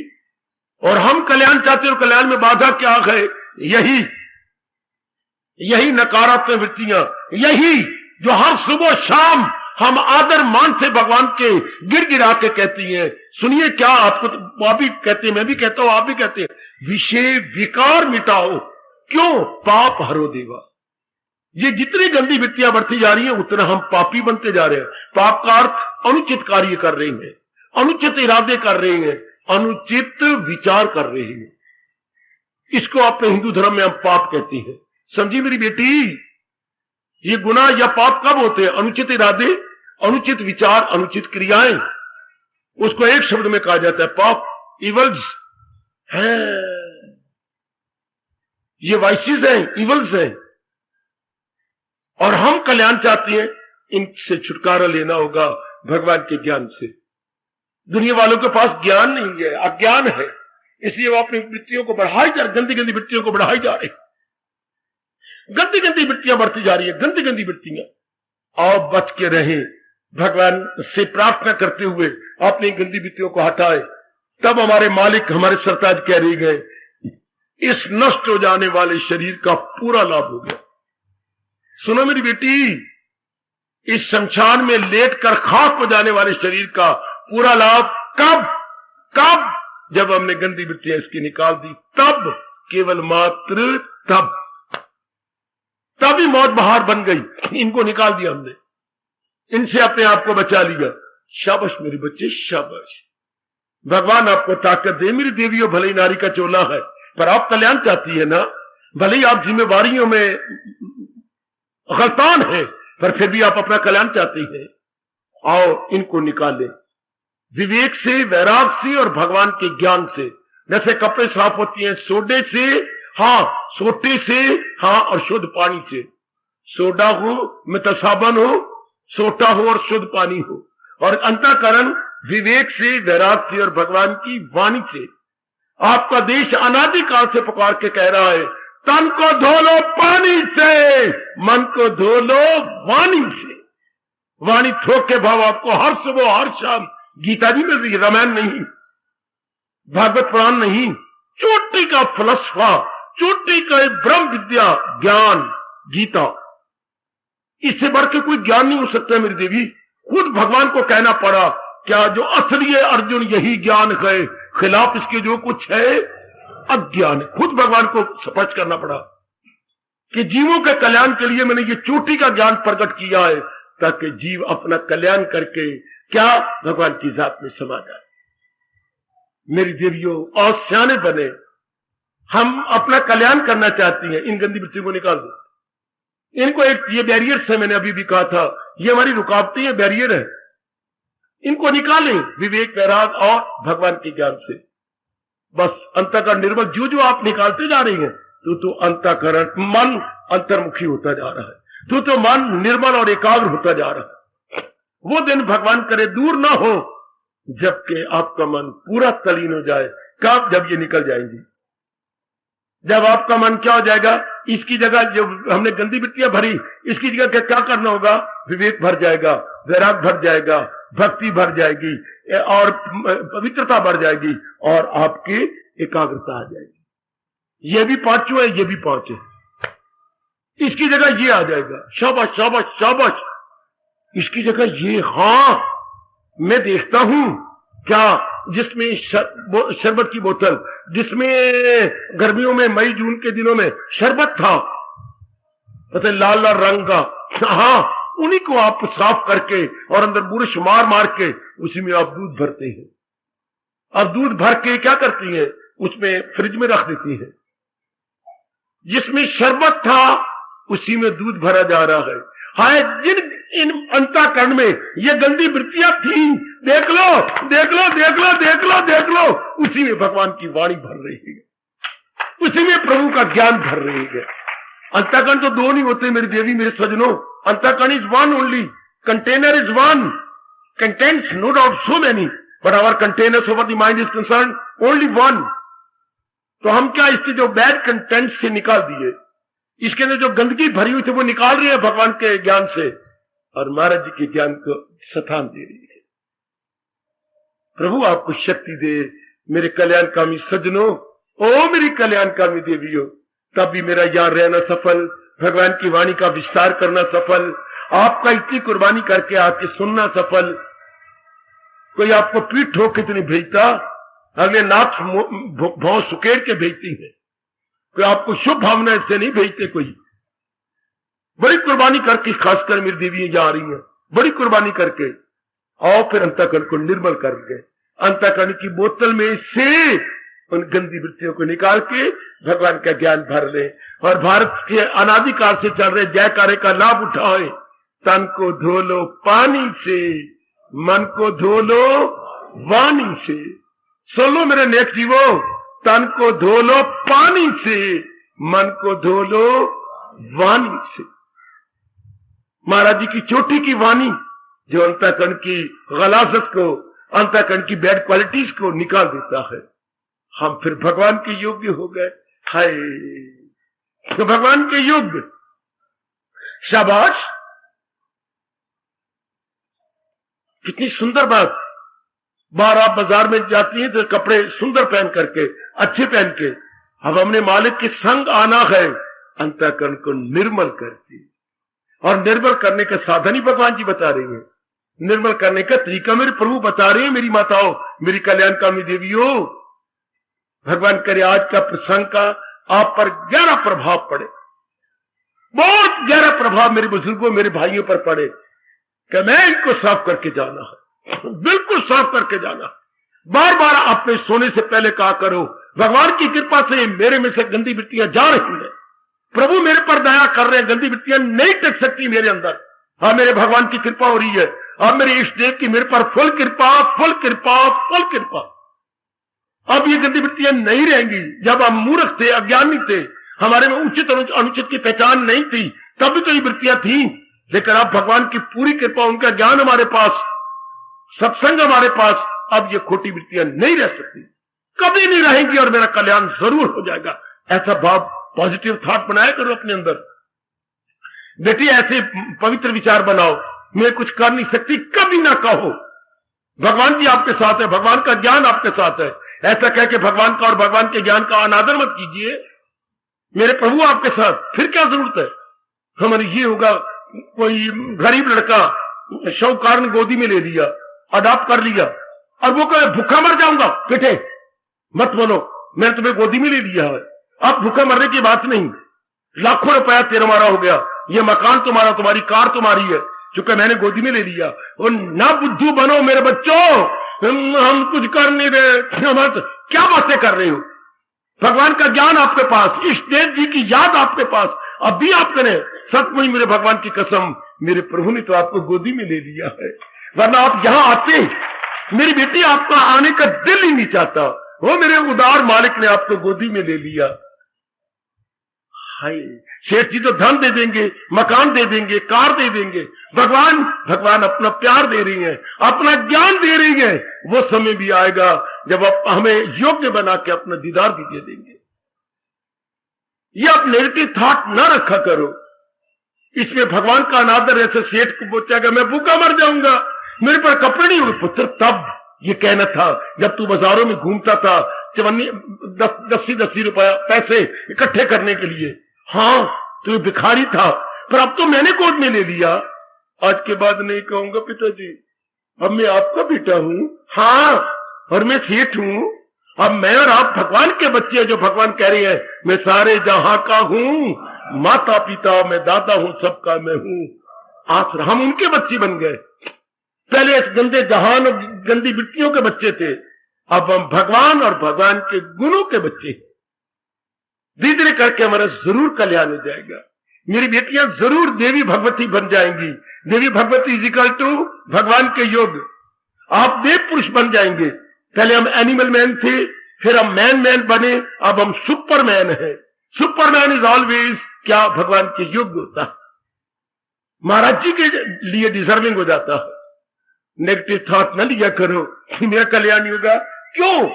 और हम कल्याण चाहते हैं, और कल्याण में बाधा क्या है? यही नकारात्मक वृत्तियां, यही जो हर सुबह शाम हम आदर मान से भगवान के गिर गिरा के कहती हैं। सुनिए क्या, आपको तो आप भी कहते हैं, मैं भी कहता हूं, आप भी कहते हैं, विषय विकार मिटाओ, क्यों? पाप हरो देवा। ये जितनी गंदी वृत्तियां बढ़ती जा रही है उतना हम पापी बनते जा रहे हैं। पाप का अर्थ अनुचित कार्य कर रहे हैं, अनुचित इरादे कर रहे हैं, अनुचित विचार कर रहे हैं। इसको अपने हिंदू धर्म में हम पाप कहते हैं। समझी मेरी बेटी, ये गुनाह या पाप कब होते हैं? अनुचित इरादे, अनुचित विचार, अनुचित क्रियाएं, उसको एक शब्द में कहा जाता है पाप, इवल्स है। ये वाइसेस हैं, इवल्स हैं, और हम कल्याण चाहते हैं। इनसे छुटकारा लेना होगा भगवान के ज्ञान से। दुनिया वालों के पास ज्ञान नहीं है, अज्ञान है, इसलिए वो अपनी वृत्तियों को बढ़ाई जा रहे, गंदी गंदी वृत्तियों को बढ़ाई जा रहे, गंदी गंदी वृत्तियां बढ़ती जा रही है, गंदी गंदी वृत्तियां। और बच के रहे, भगवान से प्रार्थना करते हुए अपनी गंदी वृत्तियों को हटाए। तब हमारे मालिक, हमारे सरताज कह रहे गए, इस नष्ट हो जाने वाले शरीर का पूरा लाभ हो गया। सुनो मेरी बेटी, इस संसार में लेटकर खाक हो जाने वाले शरीर का पूरा लाभ कब? कब? जब हमने गंदी वृत्तियां इसकी निकाल दी, तब, केवल मात्र तब। तभी मौत बहार बन गई। इनको निकाल दिया हमने, इनसे अपने आप को बचा लिया। शाबाश मेरे बच्चे, शाबाश। भगवान आपको ताकत दे मेरी देवियों। भले ही नारी का चोला है, पर आप कल्याण चाहती है ना। भले ही आप जिम्मेवारियों में गलतान है, पर फिर भी आप अपना कल्याण चाहती हैं। आओ इनको निकालें विवेक से, वैराग से और भगवान के ज्ञान से। जैसे कपड़े साफ होती हैं सोडे से, हाँ, सोटे से, हाँ, और शुद्ध पानी से। सोडा हो, मितसाबन हो, सोटा हो और शुद्ध पानी हो। और अंतःकरण विवेक से, वैराग से और भगवान की वाणी से। आपका देश अनादिकाल से पुकार के कह रहा है, तन को धो लो पानी से, मन को धो लो वाणी से। वाणी थोक के भाव आपको हर सुबह हर शाम गीता जी मिल रही है, रामायण नहीं, भागवत पुराण नहीं। चोटी का फलसफा, चोटी का ब्रह्म विद्या ज्ञान गीता, इससे बढ़ के कोई ज्ञान नहीं हो सकता मेरी देवी। खुद भगवान को कहना पड़ा, क्या जो असली है अर्जुन यही ज्ञान है, खिलाफ इसके जो कुछ है अज्ञान है। खुद भगवान को स्पष्ट करना पड़ा कि जीवों के कल्याण के लिए मैंने ये चोटी का ज्ञान प्रकट किया है, ताकि जीव अपना कल्याण करके क्या भगवान की जात में समा जाए। मेरी देवियों, और सियाने बने, हम अपना कल्याण करना चाहती हैं। इन गंदी वृत्तियों को निकाल दो। इनको एक ये बैरियर्स है, मैंने अभी भी कहा था, ये हमारी रुकावटें, ये बैरियर है। इनको निकालें विवेक, वैराग और भगवान के ज्ञान से। बस अंतःकरण निर्मल, जो जो आप निकालते जा रही हैं, तो अंतःकरण, मन अंतर्मुखी होता जा रहा है, तो मन निर्मल और एकाग्र होता जा रहा है। वो दिन भगवान करे दूर ना हो जबकि आपका मन पूरा तलीन हो जाए। कब? जब ये निकल जाएंगी। जब आपका मन क्या हो जाएगा, इसकी जगह जो हमने गंदी वृत्तियां भरी, इसकी जगह क्या करना होगा? विवेक भर जाएगा, वैराग भर जाएगा, भक्ति भर जाएगी और पवित्रता बढ़ जाएगी और आपकी एकाग्रता आ जाएगी। ये भी पांचों है, ये भी पांच है, इसकी जगह ये आ जाएगा। शाबाश शाबाश शाबाश। इसकी जगह ये, हाँ मैं देखता हूं क्या, जिसमें शरबत की बोतल, जिसमें गर्मियों में मई जून के दिनों में शरबत था, पता लाल लाल रंग का, हाँ, उन्हीं को आप साफ करके और अंदर बुरश मार मार के उसी में आप दूध भरते हैं। अब दूध भर के क्या करती हैं? उसमें फ्रिज में रख देती हैं। जिसमें शरबत था उसी में दूध भरा जा रहा है। हाय, जिन इन अंतःकरण में ये गंदी वृत्तियां थी, देख लो देख लो देख लो देख लो देख लो, उसी में भगवान की वाणी भर रही है, उसी में प्रभु का ज्ञान भर रही है। अंतःकरण तो दो नहीं होते मेरी देवी, मेरे सजनों। अंतःकरण is one only, container is one, contents no doubt so many, but our containers over the mind is concern only one. तो हम क्या इसके जो बैड कंटेंट से निकाल दिए, इसके अंदर जो गंदगी भरी हुई थी वो निकाल रही है भगवान के ज्ञान से, और महाराज जी के ज्ञान को स्थान दे रही है। प्रभु आपको शक्ति दे मेरे कल्याणकामी सज्जनों, ओ मेरी कल्याणकामी देवियों। तब भी मेरा यहाँ रहना सफल, भगवान की वाणी का विस्तार करना सफल, आपका इतनी कुर्बानी करके आके सुनना सफल। कोई आपको पीठ ठोक के तो नहीं भेजता, अगले नाथ भाव सुकेड़ के भेजती है। कोई आपको शुभ भावना से नहीं भेजते कोई। बड़ी कुर्बानी करके, खासकर मेरी देवियां जा रही हैं, बड़ी कुर्बानी करके और फिर अंतःकरण को निर्मल कर गए। अंतःकरण की बोतल में से उन गंदी वृत्तियों को निकाल के भगवान का ज्ञान भर ले और भारत के अनादिकाल से चल रहे जयकारे का लाभ उठाए। तन को धो लो पानी से, मन को धो लो वाणी से। सुन लो मेरे नेक जीवो, तन को धो लो पानी से, मन को धो लो वाणी से। महाराज जी की चोटी की वाणी जो अंतःकरण की गलाजत को, अंतःकरण की बैड क्वालिटीज को निकाल देता है। हम फिर भगवान के योग्य हो गए। हाय, तो भगवान के योग्य, शाबाश, कितनी सुंदर बात। बाहर आप बाजार में जाती हैं तो कपड़े सुंदर पहन करके, अच्छे पहन के, अब हमने मालिक के संग आना है, अंतःकरण को निर्मल करती। और निर्मल करने का साधन ही भगवान जी बता रहे हैं, निर्मल करने का तरीका मेरे प्रभु बता रहे हैं। मेरी माताओं, मेरी कल्याणकामी देवियों, भगवान करे आज का प्रसंग का आप पर गहरा प्रभाव पड़े, बहुत गहरा प्रभाव मेरे बुजुर्गों, मेरे भाइयों पर पड़े कि मैं इनको साफ करके जाना है, बिल्कुल साफ करके जाना है। बार बार आपने सोने से पहले कहा करो, भगवान की कृपा से मेरे में से गंदी वृत्तियां जा रही हैं, प्रभु मेरे पर दया कर रहे हैं, गंदी वृत्तियां नहीं टिक सकती मेरे अंदर। हाँ, मेरे भगवान की कृपा हो रही है, अब मेरे इष्ट देव की मेरे पर फुल कृपा, फुल कृपा, फुल कृपा। अब ये गंदी वृत्तियां नहीं रहेंगी। जब हम मूर्ख थे, अज्ञानी थे, हमारे में उचित और अनुचित की पहचान नहीं थी, तब भी तो ये वृत्तियां थी। लेकिन अब भगवान की पूरी कृपा, उनका ज्ञान हमारे पास, सत्संग हमारे पास, अब ये खोटी वृत्तियां नहीं रह सकती, कभी नहीं रहेंगी और मेरा कल्याण जरूर हो जाएगा। ऐसा भाव, पॉजिटिव थॉट बनाया करो अपने अंदर। बेटी ऐसे पवित्र विचार बनाओ, मैं कुछ कर नहीं सकती कभी ना कहो, भगवान जी आपके साथ है, भगवान का ज्ञान आपके साथ है। ऐसा कह के भगवान का और भगवान के ज्ञान का अनादर मत कीजिए। मेरे प्रभु आपके साथ, फिर क्या जरूरत है। हमारे ये होगा, कोई गरीब लड़का शौकार ने गोदी में ले लिया, अडॉप्ट कर लिया, और वो कहे भूखा मर जाऊंगा, बेटे मत बोलो, मैंने तुम्हें गोदी में ले लिया है, अब भूखा मरने की बात नहीं, लाखों रुपया तेरा मारा हो गया, ये मकान तुम्हारा, तुम्हारी कार तुम्हारी है, चूंकि मैंने गोदी में ले लिया। और ना बुद्धू बनो मेरे बच्चों, हम कुछ कर नहीं रहे, क्या बातें कर रहे हो। भगवान का ज्ञान आपके पास, इष्ट देव जी की याद आपके पास, अब भी आप करें सचमुच मेरे भगवान की कसम, मेरे प्रभु ने तो आपको गोदी में ले लिया है, वरना आप यहां आते, मेरी बेटी आपका आने का दिल ही नहीं चाहता, वो मेरे उदार मालिक ने आपको गोदी में ले लिया। हाय, शेठ जी तो धन दे देंगे, मकान दे देंगे, कार दे देंगे, भगवान अपना प्यार दे रही है, अपना ज्ञान दे रही है। वो समय भी आएगा जब आप हमें योग्य बना के अपना दीदार भी दे देंगे। ये आप नेगेटिव थॉट ना रखा करो, इसमें भगवान का अनादर। ऐसे सेठ को पूछेगा मैं भूखा मर जाऊंगा, मेरे पर कपड़े नहीं हुए। पुत्र तब ये कहना था जब तू बाजारों में घूमता था, 10 रुपया पैसे इकट्ठे करने के लिए। हाँ, तू भिखारी था, पर अब तो मैंने गोद में ले लिया। आज के बाद नहीं कहूंगा पिताजी, अब मैं आपका बेटा हूं, हाँ, और मैं सेठ हूं। अब मैं और आप भगवान के बच्चे हैं, जो भगवान कह रहे हैं मैं सारे जहां का हूं, माता पिता मैं दादा हूं, सबका मैं हूं आसरा। हम उनके बच्चे बन गए। पहले इस गंदे जहान और गंदी वृत्तियों के बच्चे थे, अब हम भगवान और भगवान के गुणों के बच्चे। धीरे धीरे करके हमारा जरूर कल्याण हो जाएगा। मेरी बेटियां जरूर देवी भगवती बन जाएंगी। देवी भगवती इजिकल टू भगवान के योग। आप देव पुरुष बन जाएंगे। पहले हम एनिमल मैन थे, फिर हम मैन बने, अब हम सुपरमैन हैं। सुपरमैन इज ऑलवेज क्या भगवान के योग्य होता है, महाराज जी के लिए डिजर्विंग हो जाता है। नेगेटिव थॉट न लिया करो मेरा कल्याण नहीं होगा। क्यों?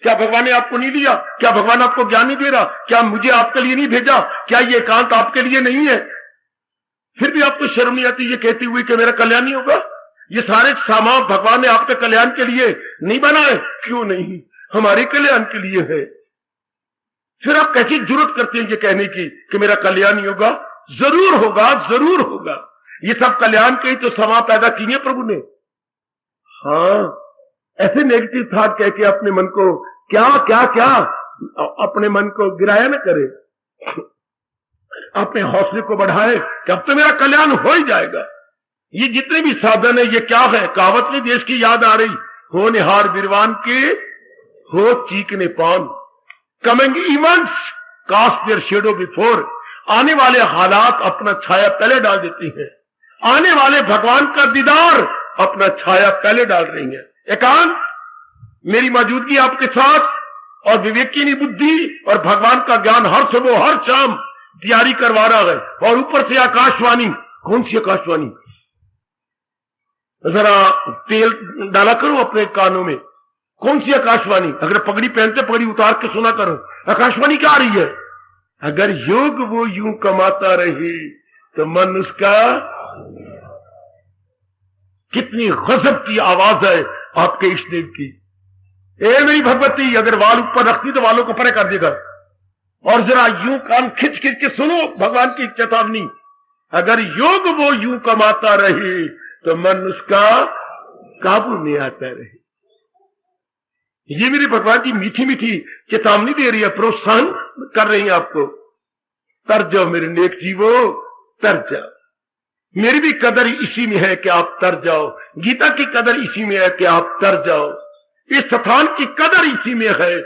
क्या भगवान ने आपको नहीं दिया? क्या भगवान आपको ज्ञान नहीं दे रहा? क्या मुझे आपके लिए नहीं भेजा? क्या ये एकांत आपके लिए नहीं है? फिर भी आपको शर्म नहीं आती ये कहती हुई कि मेरा कल्याण नहीं होगा? ये सारे सामान भगवान ने आपके कल्याण के लिए नहीं बनाए। क्यों नहीं? हमारे कल्याण के लिए है। फिर आप कैसी जरूरत करते हैं ये कहने की कि मेरा कल्याण नहीं होगा? जरूर होगा, जरूर होगा। ये सब कल्याण के ही तो समा पैदा किए प्रभु ने। हाँ, ऐसे नेगेटिव थॉट कह के अपने मन को क्या क्या क्या अपने मन को गिराया न करे। अपने हौसले को बढ़ाए कि अब तो मेरा कल्याण हो ही जाएगा। ये जितने भी साधन है, ये क्या है? कहावत नहीं देश की याद आ रही, हो निहार बिरवान के, हो चीकने पान, coming events cast their shadow before. आने वाले हालात अपना छाया पहले डाल देती हैं, आने वाले भगवान का दीदार अपना छाया पहले डाल रही है। एकांत, मेरी मौजूदगी आपके साथ और विवेकीनी बुद्धि और भगवान का ज्ञान हर सुबह हर शाम तैयारी करवा रहा है। और ऊपर से आकाशवाणी। कौन सी आकाशवाणी? जरा तेल डाला करो अपने कानों में। कौन सी आकाशवाणी? अगर पगड़ी पहनते पगड़ी उतार के सुना करो। आकाशवाणी क्या आ रही है? अगर योग वो यूं कमाता रहे तो मन उसका। कितनी गजब की आवाज है आपके इष्टदेव की। ए मेरी भगवती, अगर वाल ऊपर रखती तो वालों को परे कर देगा। और जरा यूं कान खिंच खिंच के सुनो भगवान की चेतावनी। अगर योग वो यूं कमाता रहे तो मन उसका काबू में आता रहे। ये मेरे भगवान जी मीठी मीठी चेतावनी दे रही है, प्रोत्साहन कर रही है आपको। तर जाओ मेरे नेक जीवो, तर जाओ। मेरी भी कदर इसी में है कि आप तर जाओ। गीता की कदर इसी में है कि आप तर जाओ। इस स्थान की कदर इसी में है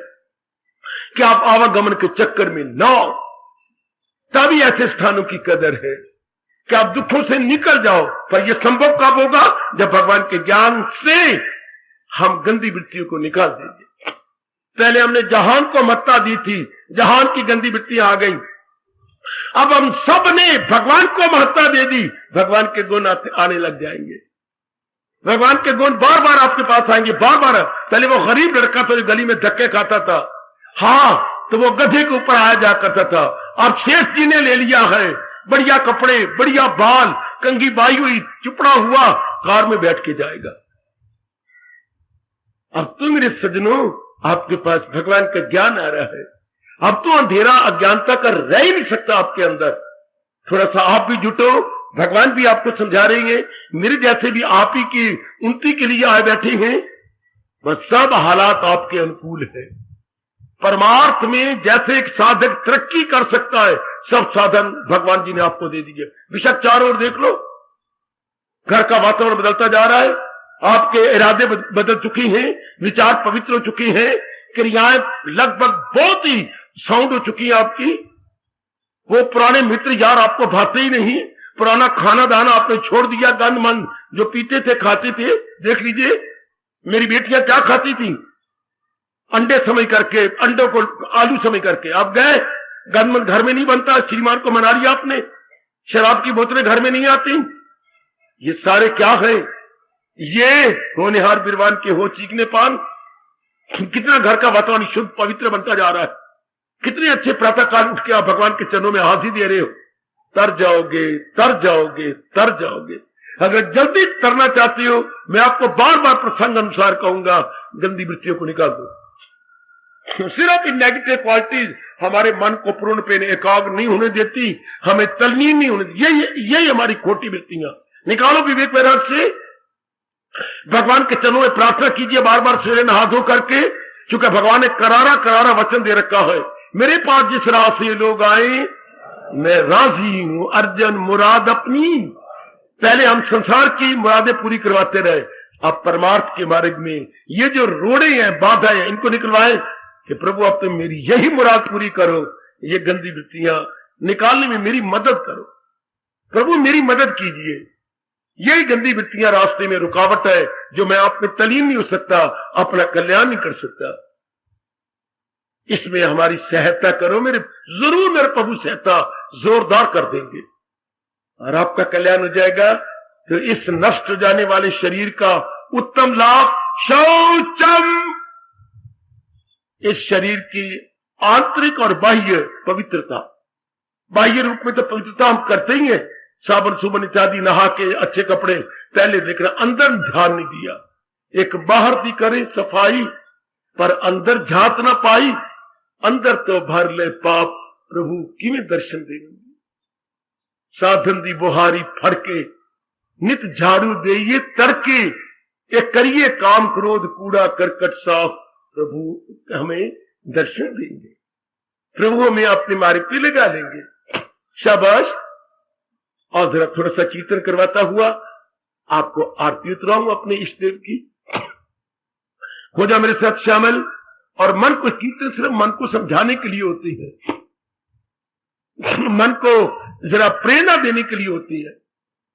कि आप आवागमन के चक्कर में न आओ। तभी ऐसे स्थानों की कदर है कि आप दुखों से निकल जाओ। पर यह संभव कब होगा? जब भगवान के ज्ञान से हम गंदी वृत्तियों को निकाल देंगे। पहले हमने जहान को मत्ता दी थी, जहान की गंदी वृत्तियां आ गई। अब हम सब ने भगवान को महत्ता दे दी, भगवान के गुण आने लग जाएंगे। भगवान के गुण बार बार आपके पास आएंगे, बार बार। पहले वो गरीब लड़का था जो गली में धक्के खाता था, हाँ, तो वो गधे के ऊपर आया जा करता था। अब शेष जी ने ले लिया है, बढ़िया कपड़े, बढ़िया बाल, कंघी बाई हुई, चुपड़ा हुआ, कार में बैठ के जाएगा। अब तो मेरे सज्जनों आपके पास भगवान का ज्ञान आ रहा है। अब तो अंधेरा अज्ञानता का रह ही नहीं सकता आपके अंदर। थोड़ा सा आप भी जुटो, भगवान भी आपको समझा रही है। मेरे जैसे भी आप ही की उन्नति के लिए आए बैठे हैं। बस सब हालात आपके अनुकूल है। परमार्थ में जैसे एक साधक तरक्की कर सकता है, सब साधन भगवान जी ने आपको दे दिए। बेशक चारों ओर देख लो, घर का वातावरण बदलता जा रहा है, आपके इरादे बदल चुकी हैं, विचार पवित्र हो चुके हैं, क्रियाएं लगभग बहुत ही साउंड हो चुकी है आपकी। वो पुराने मित्र यार आपको भाते ही नहीं। पुराना खाना दाना आपने छोड़ दिया, गंद मंद जो पीते थे खाते थे। देख लीजिए मेरी बेटियां क्या खाती थी, अंडे समय करके, अंडों को आलू समय करके। आप गए, गंद मंद घर में नहीं बनता, श्रीमान को मना लिया आपने, शराब की बोतलें घर में नहीं आती। ये सारे क्या है? ये होनिहार बिरवान के हो चीकने पान। कितना घर का वातावरण शुद्ध पवित्र बनता जा रहा है। कितने अच्छे प्रातः काल उठ के आप भगवान के चरणों में हाजिरी दे रहे हो। तर जाओगे, तर जाओगे, तर जाओगे। अगर जल्दी तरना चाहते हो, मैं आपको बार बार प्रसंग अनुसार कहूंगा, गंदी वृत्तियों को निकाल दो। सिर्फ इन नेगेटिव क्वालिटीज हमारे मन को पूर्ण पे एकाग्र नहीं होने देती, हमें तल्लीन नहीं होने देती। यही हमारी खोटी वृत्तियां। निकालो विवेक वैराग से। भगवान के चरणों में प्रार्थना कीजिए बार बार सवेरे नहा धो करके, क्योंकि भगवान ने करारा करारा वचन दे रखा है, मेरे पास जिस राह से लोग आए मैं राजी हूं, अर्जन मुराद अपनी। पहले हम संसार की मुरादें पूरी करवाते रहे, अब परमार्थ के मार्ग में ये जो रोड़े हैं, बाधाएं हैं, इनको निकलवाए कि प्रभु अब तुम मेरी यही मुराद पूरी करो। ये गंदी वृत्तियां निकालने में मेरी मदद करो, प्रभु मेरी मदद कीजिए। यही गंदी वृत्तियां रास्ते में रुकावट है, जो मैं आप में तलीन नहीं हो सकता, अपना कल्याण नहीं कर सकता। इसमें हमारी सहायता करो, मेरे जरूर मेरे प्रभु सहायता जोरदार कर देंगे और आपका कल्याण हो जाएगा। तो इस नष्ट हो जाने वाले शरीर का उत्तम लाभ शौचम, इस शरीर की आंतरिक और बाह्य पवित्रता। बाह्य रूप में तो पवित्रता हम करते ही हैं, साबुन सुबन इत्यादि नहा के अच्छे कपड़े पहले, लेकिन अंदर ध्यान नहीं दिया। एक बाहर दी करे सफाई, पर अंदर झात ना पाई। अंदर तो भर ले पाप, प्रभु किवें दर्शन देंगे। साधन दी बुहारी फड़के, नित झाड़ू देइए तड़के, एक करिए काम क्रोध कूड़ा करकट साफ, प्रभु हमें दर्शन देंगे, प्रभु हमें अपने मार्ग पे लगा लेंगे। शाबाश। और जरा थोड़ा सा कीर्तन करवाता हुआ आपको आरती उतराऊं अपने इष्ट देव की। हो जा मेरे साथ शामिल। और मन को, कीर्तन सिर्फ मन को समझाने के लिए होती है, मन को जरा प्रेरणा देने के लिए होती है,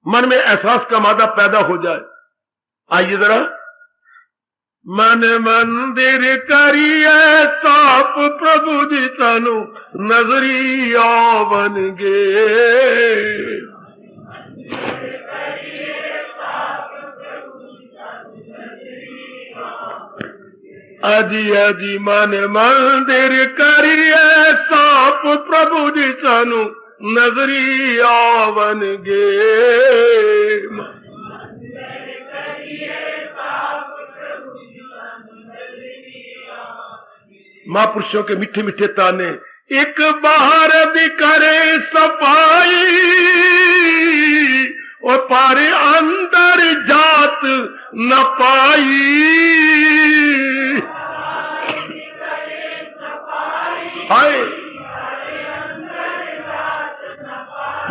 मन में एहसास का मादा पैदा हो जाए। आइए जरा। मन मंदिर करिए साप प्रभु जी सानू नजरी आवनगे। अजी अजी मन मंदिर करिए साप प्रभु जी सानू नजरी आवनगे। महापुरुषों के मीठे मीठे ताने। एक बाहर दिखरे सफाई और पारे अंदर जात न पाई। हाय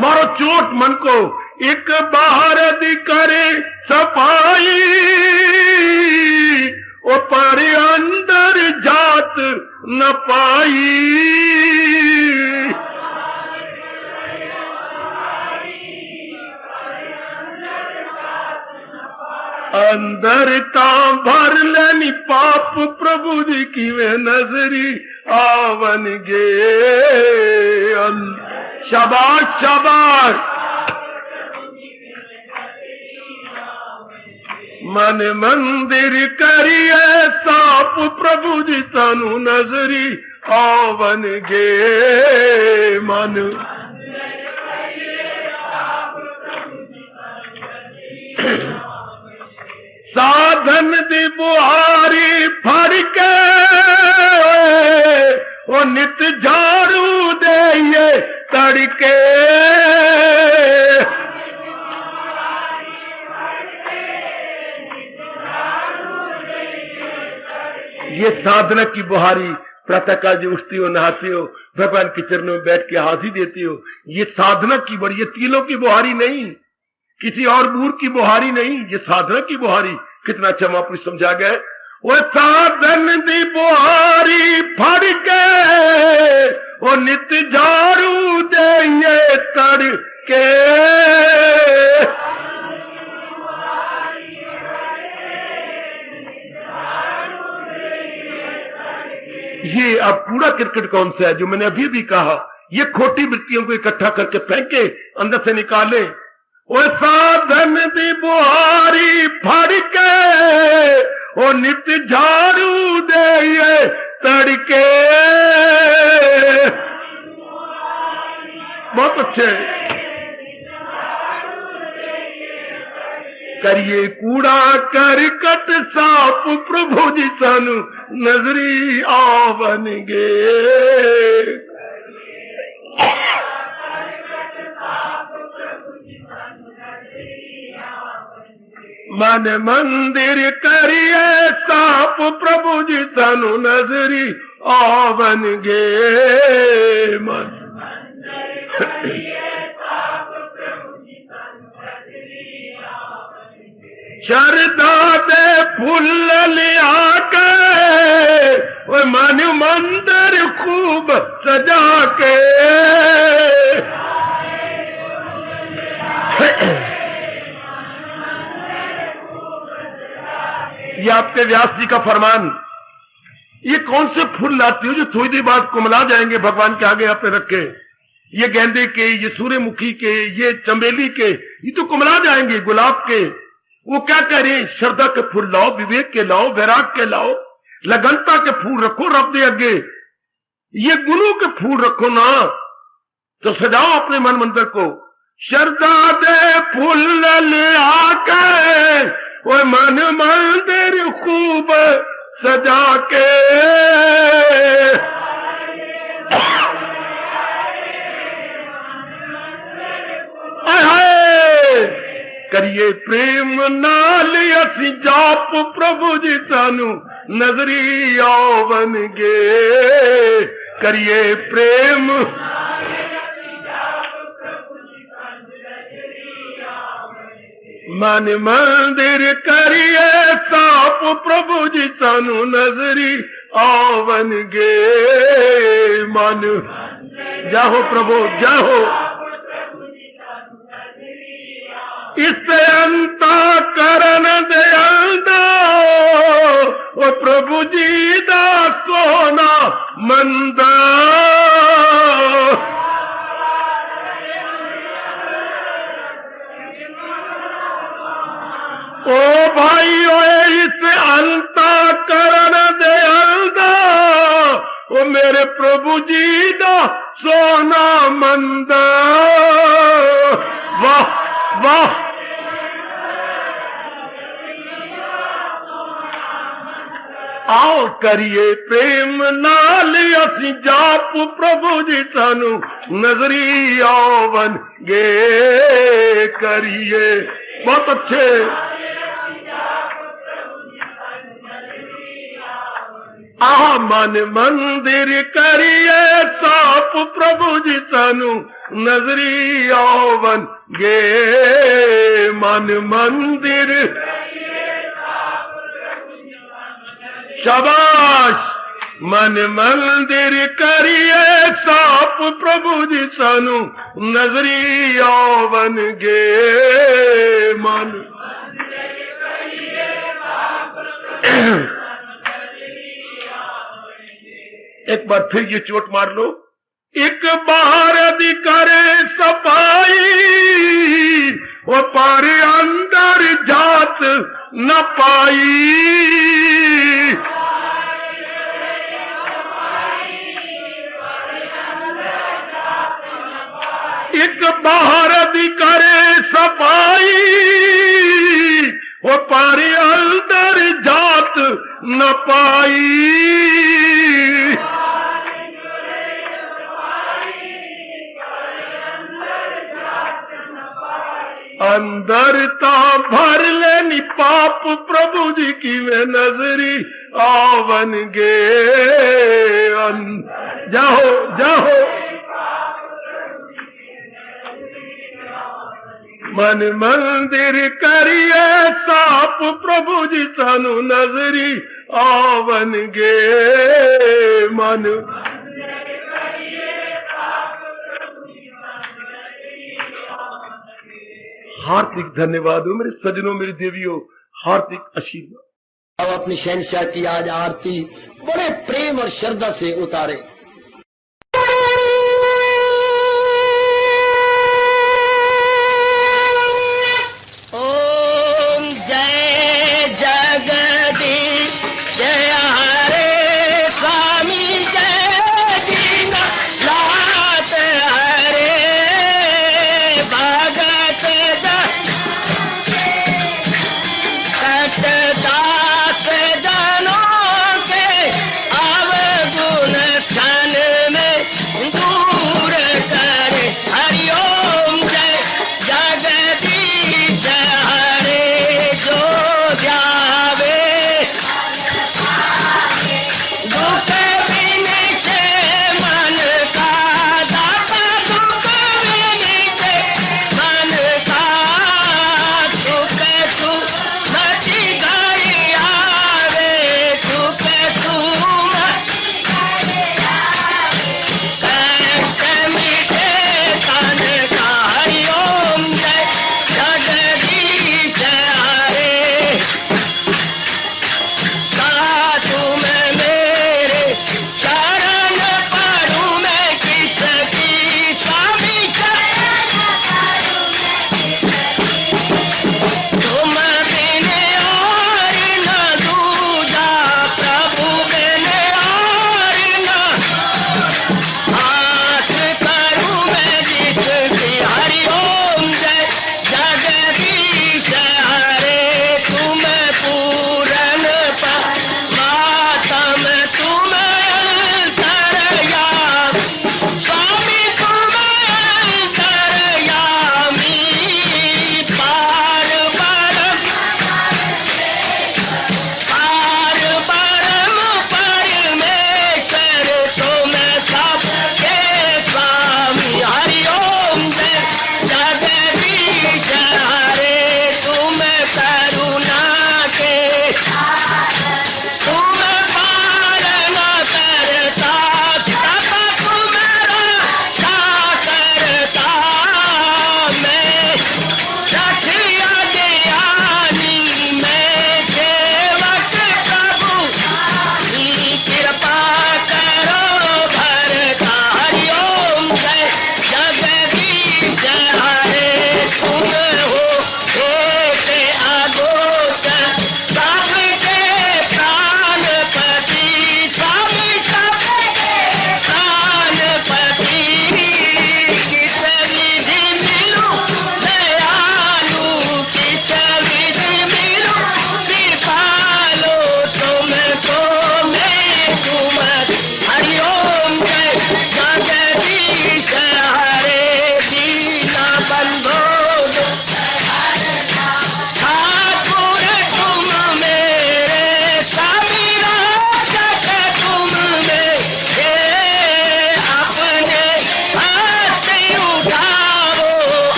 मारो चोट मन को। एक बाहर दिखरे सफाई ओ पारे अंदर जात न पाई। अंदर ता भर लेनी पाप प्रभु जी की वे नजरी आवनगे। शाबाश शाबाश। मन मंदिर करिए साप प्रभु जी सानू नजरी आवनगे। मन साधन दी बुहारी फड़ के ओ नित झाड़ू दे तड़के। ये साधना की बुहारी, प्रातःकाल जो उठती हो, नहाती हो, भगवान के चरणों में बैठ के हाजिरी देती हो, ये साधना की बुहारी। ये तीलों की बुहारी नहीं, किसी और बूर की बुहारी नहीं, ये साधना की बुहारी। कितना अच्छा महापुरुष समझा गए। वो साधन दी बुहारी फड़ के वो नित झाड़ू दे तड़के। ये अब पूरा क्रिकेट कौन सा है जो मैंने अभी भी कहा, ये खोटी वृत्तियों को इकट्ठा करके फेंके, अंदर से निकाले। वो साधन दी बुहारी फड़ के वो नित झाड़ू दे तड़के। बहुत अच्छे। करिए कूड़ा करकट साफ प्रभु जी सानू नजरी आवनगे। मन मंदिर करिए साफ प्रभु जी सानू नजरी आवनगे। मन शरदा दे फूल लिया के वो मन मंदिर खूब सजा के। ये आपके व्यास जी का फरमान। ये कौन से फूल लाती हो जो थोड़ी देर बाद कुमला जाएंगे भगवान के आगे आप रखे? ये गेंदे के, ये सूर्यमुखी के, ये चमेली के, ये तो कुमला जाएंगे। गुलाब के वो क्या कह रहे हैं? श्रद्धा के फूल लाओ, विवेक के लाओ, वैराग के लाओ, लगनता के फूल रखो रब दे अगे। ये गुरु के फूल रखो ना, तो सजाओ अपने मन मंदिर को। श्रद्धा दे फूल ले आके वो मन मंदिर खूब सजा के। करिए प्रेम नाल असी जाप प्रभु जी सानू नजरी आवनगे। करिए प्रेम मन मंदिर करिए साफ प्रभु जी सानू नजरी आवनगे मन जाहो प्रभु जाहो इससे अंता करन दे अंदा ओ प्रभु जी दा सोना मंदा ओ भाई ओए इस अंता करन दे अंदा ओ मेरे प्रभु जी दा सोना मंदा वाह वाह आओ करिए प्रेम नाल असी जाप प्रभु जी सानू नजरी आवन गे करिए बहुत अच्छे आ मन मंदिर करिए साप प्रभु जी सानू नजरी आवन गे मन मंदिर शाबाश मन मंदिर करिए साप प्रभु जी सानू नजरी आवन गे मन एक बार फिर ये चोट मार लो एक बाहर दी करे सफाई वो पर अंदर जात न पाई एक बाहर दी करे सफाई वो पर अंदर जात न पाई अंदर ता भर लेनी पाप प्रभु जी की वे नजरी आवन गे जाहो जाहो मन मंदिर करिए साप प्रभु जी सानू नजरी आवन गे मन हार्दिक धन्यवाद हो मेरे सजनों मेरी देवियों हार्दिक आशीर्वाद। अब अपनी शहंशाह की आज आरती बड़े प्रेम और श्रद्धा से उतारे। ओम जय जगदीश जय हरे स्वामी जय दीना लात हरे भगत दास जनों के अवगुण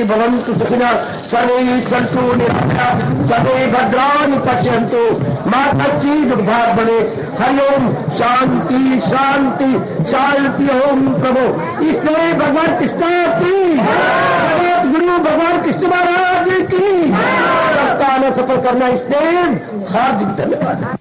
भवन्तु सुखिनः सर्वे सन्तु निरामयाः सर्वे भद्राणि पश्यन्तु मा कश्चित् दुर्भाग् भवेत्। हरि ओम शांति शांति शांति। ओम प्रभु इसलिए भगवान कृष्ण की जगत गुरु भगवान कृष्ण महाराज की सत्ता ने सफल करना इसलिए हार्दिक धन्यवाद।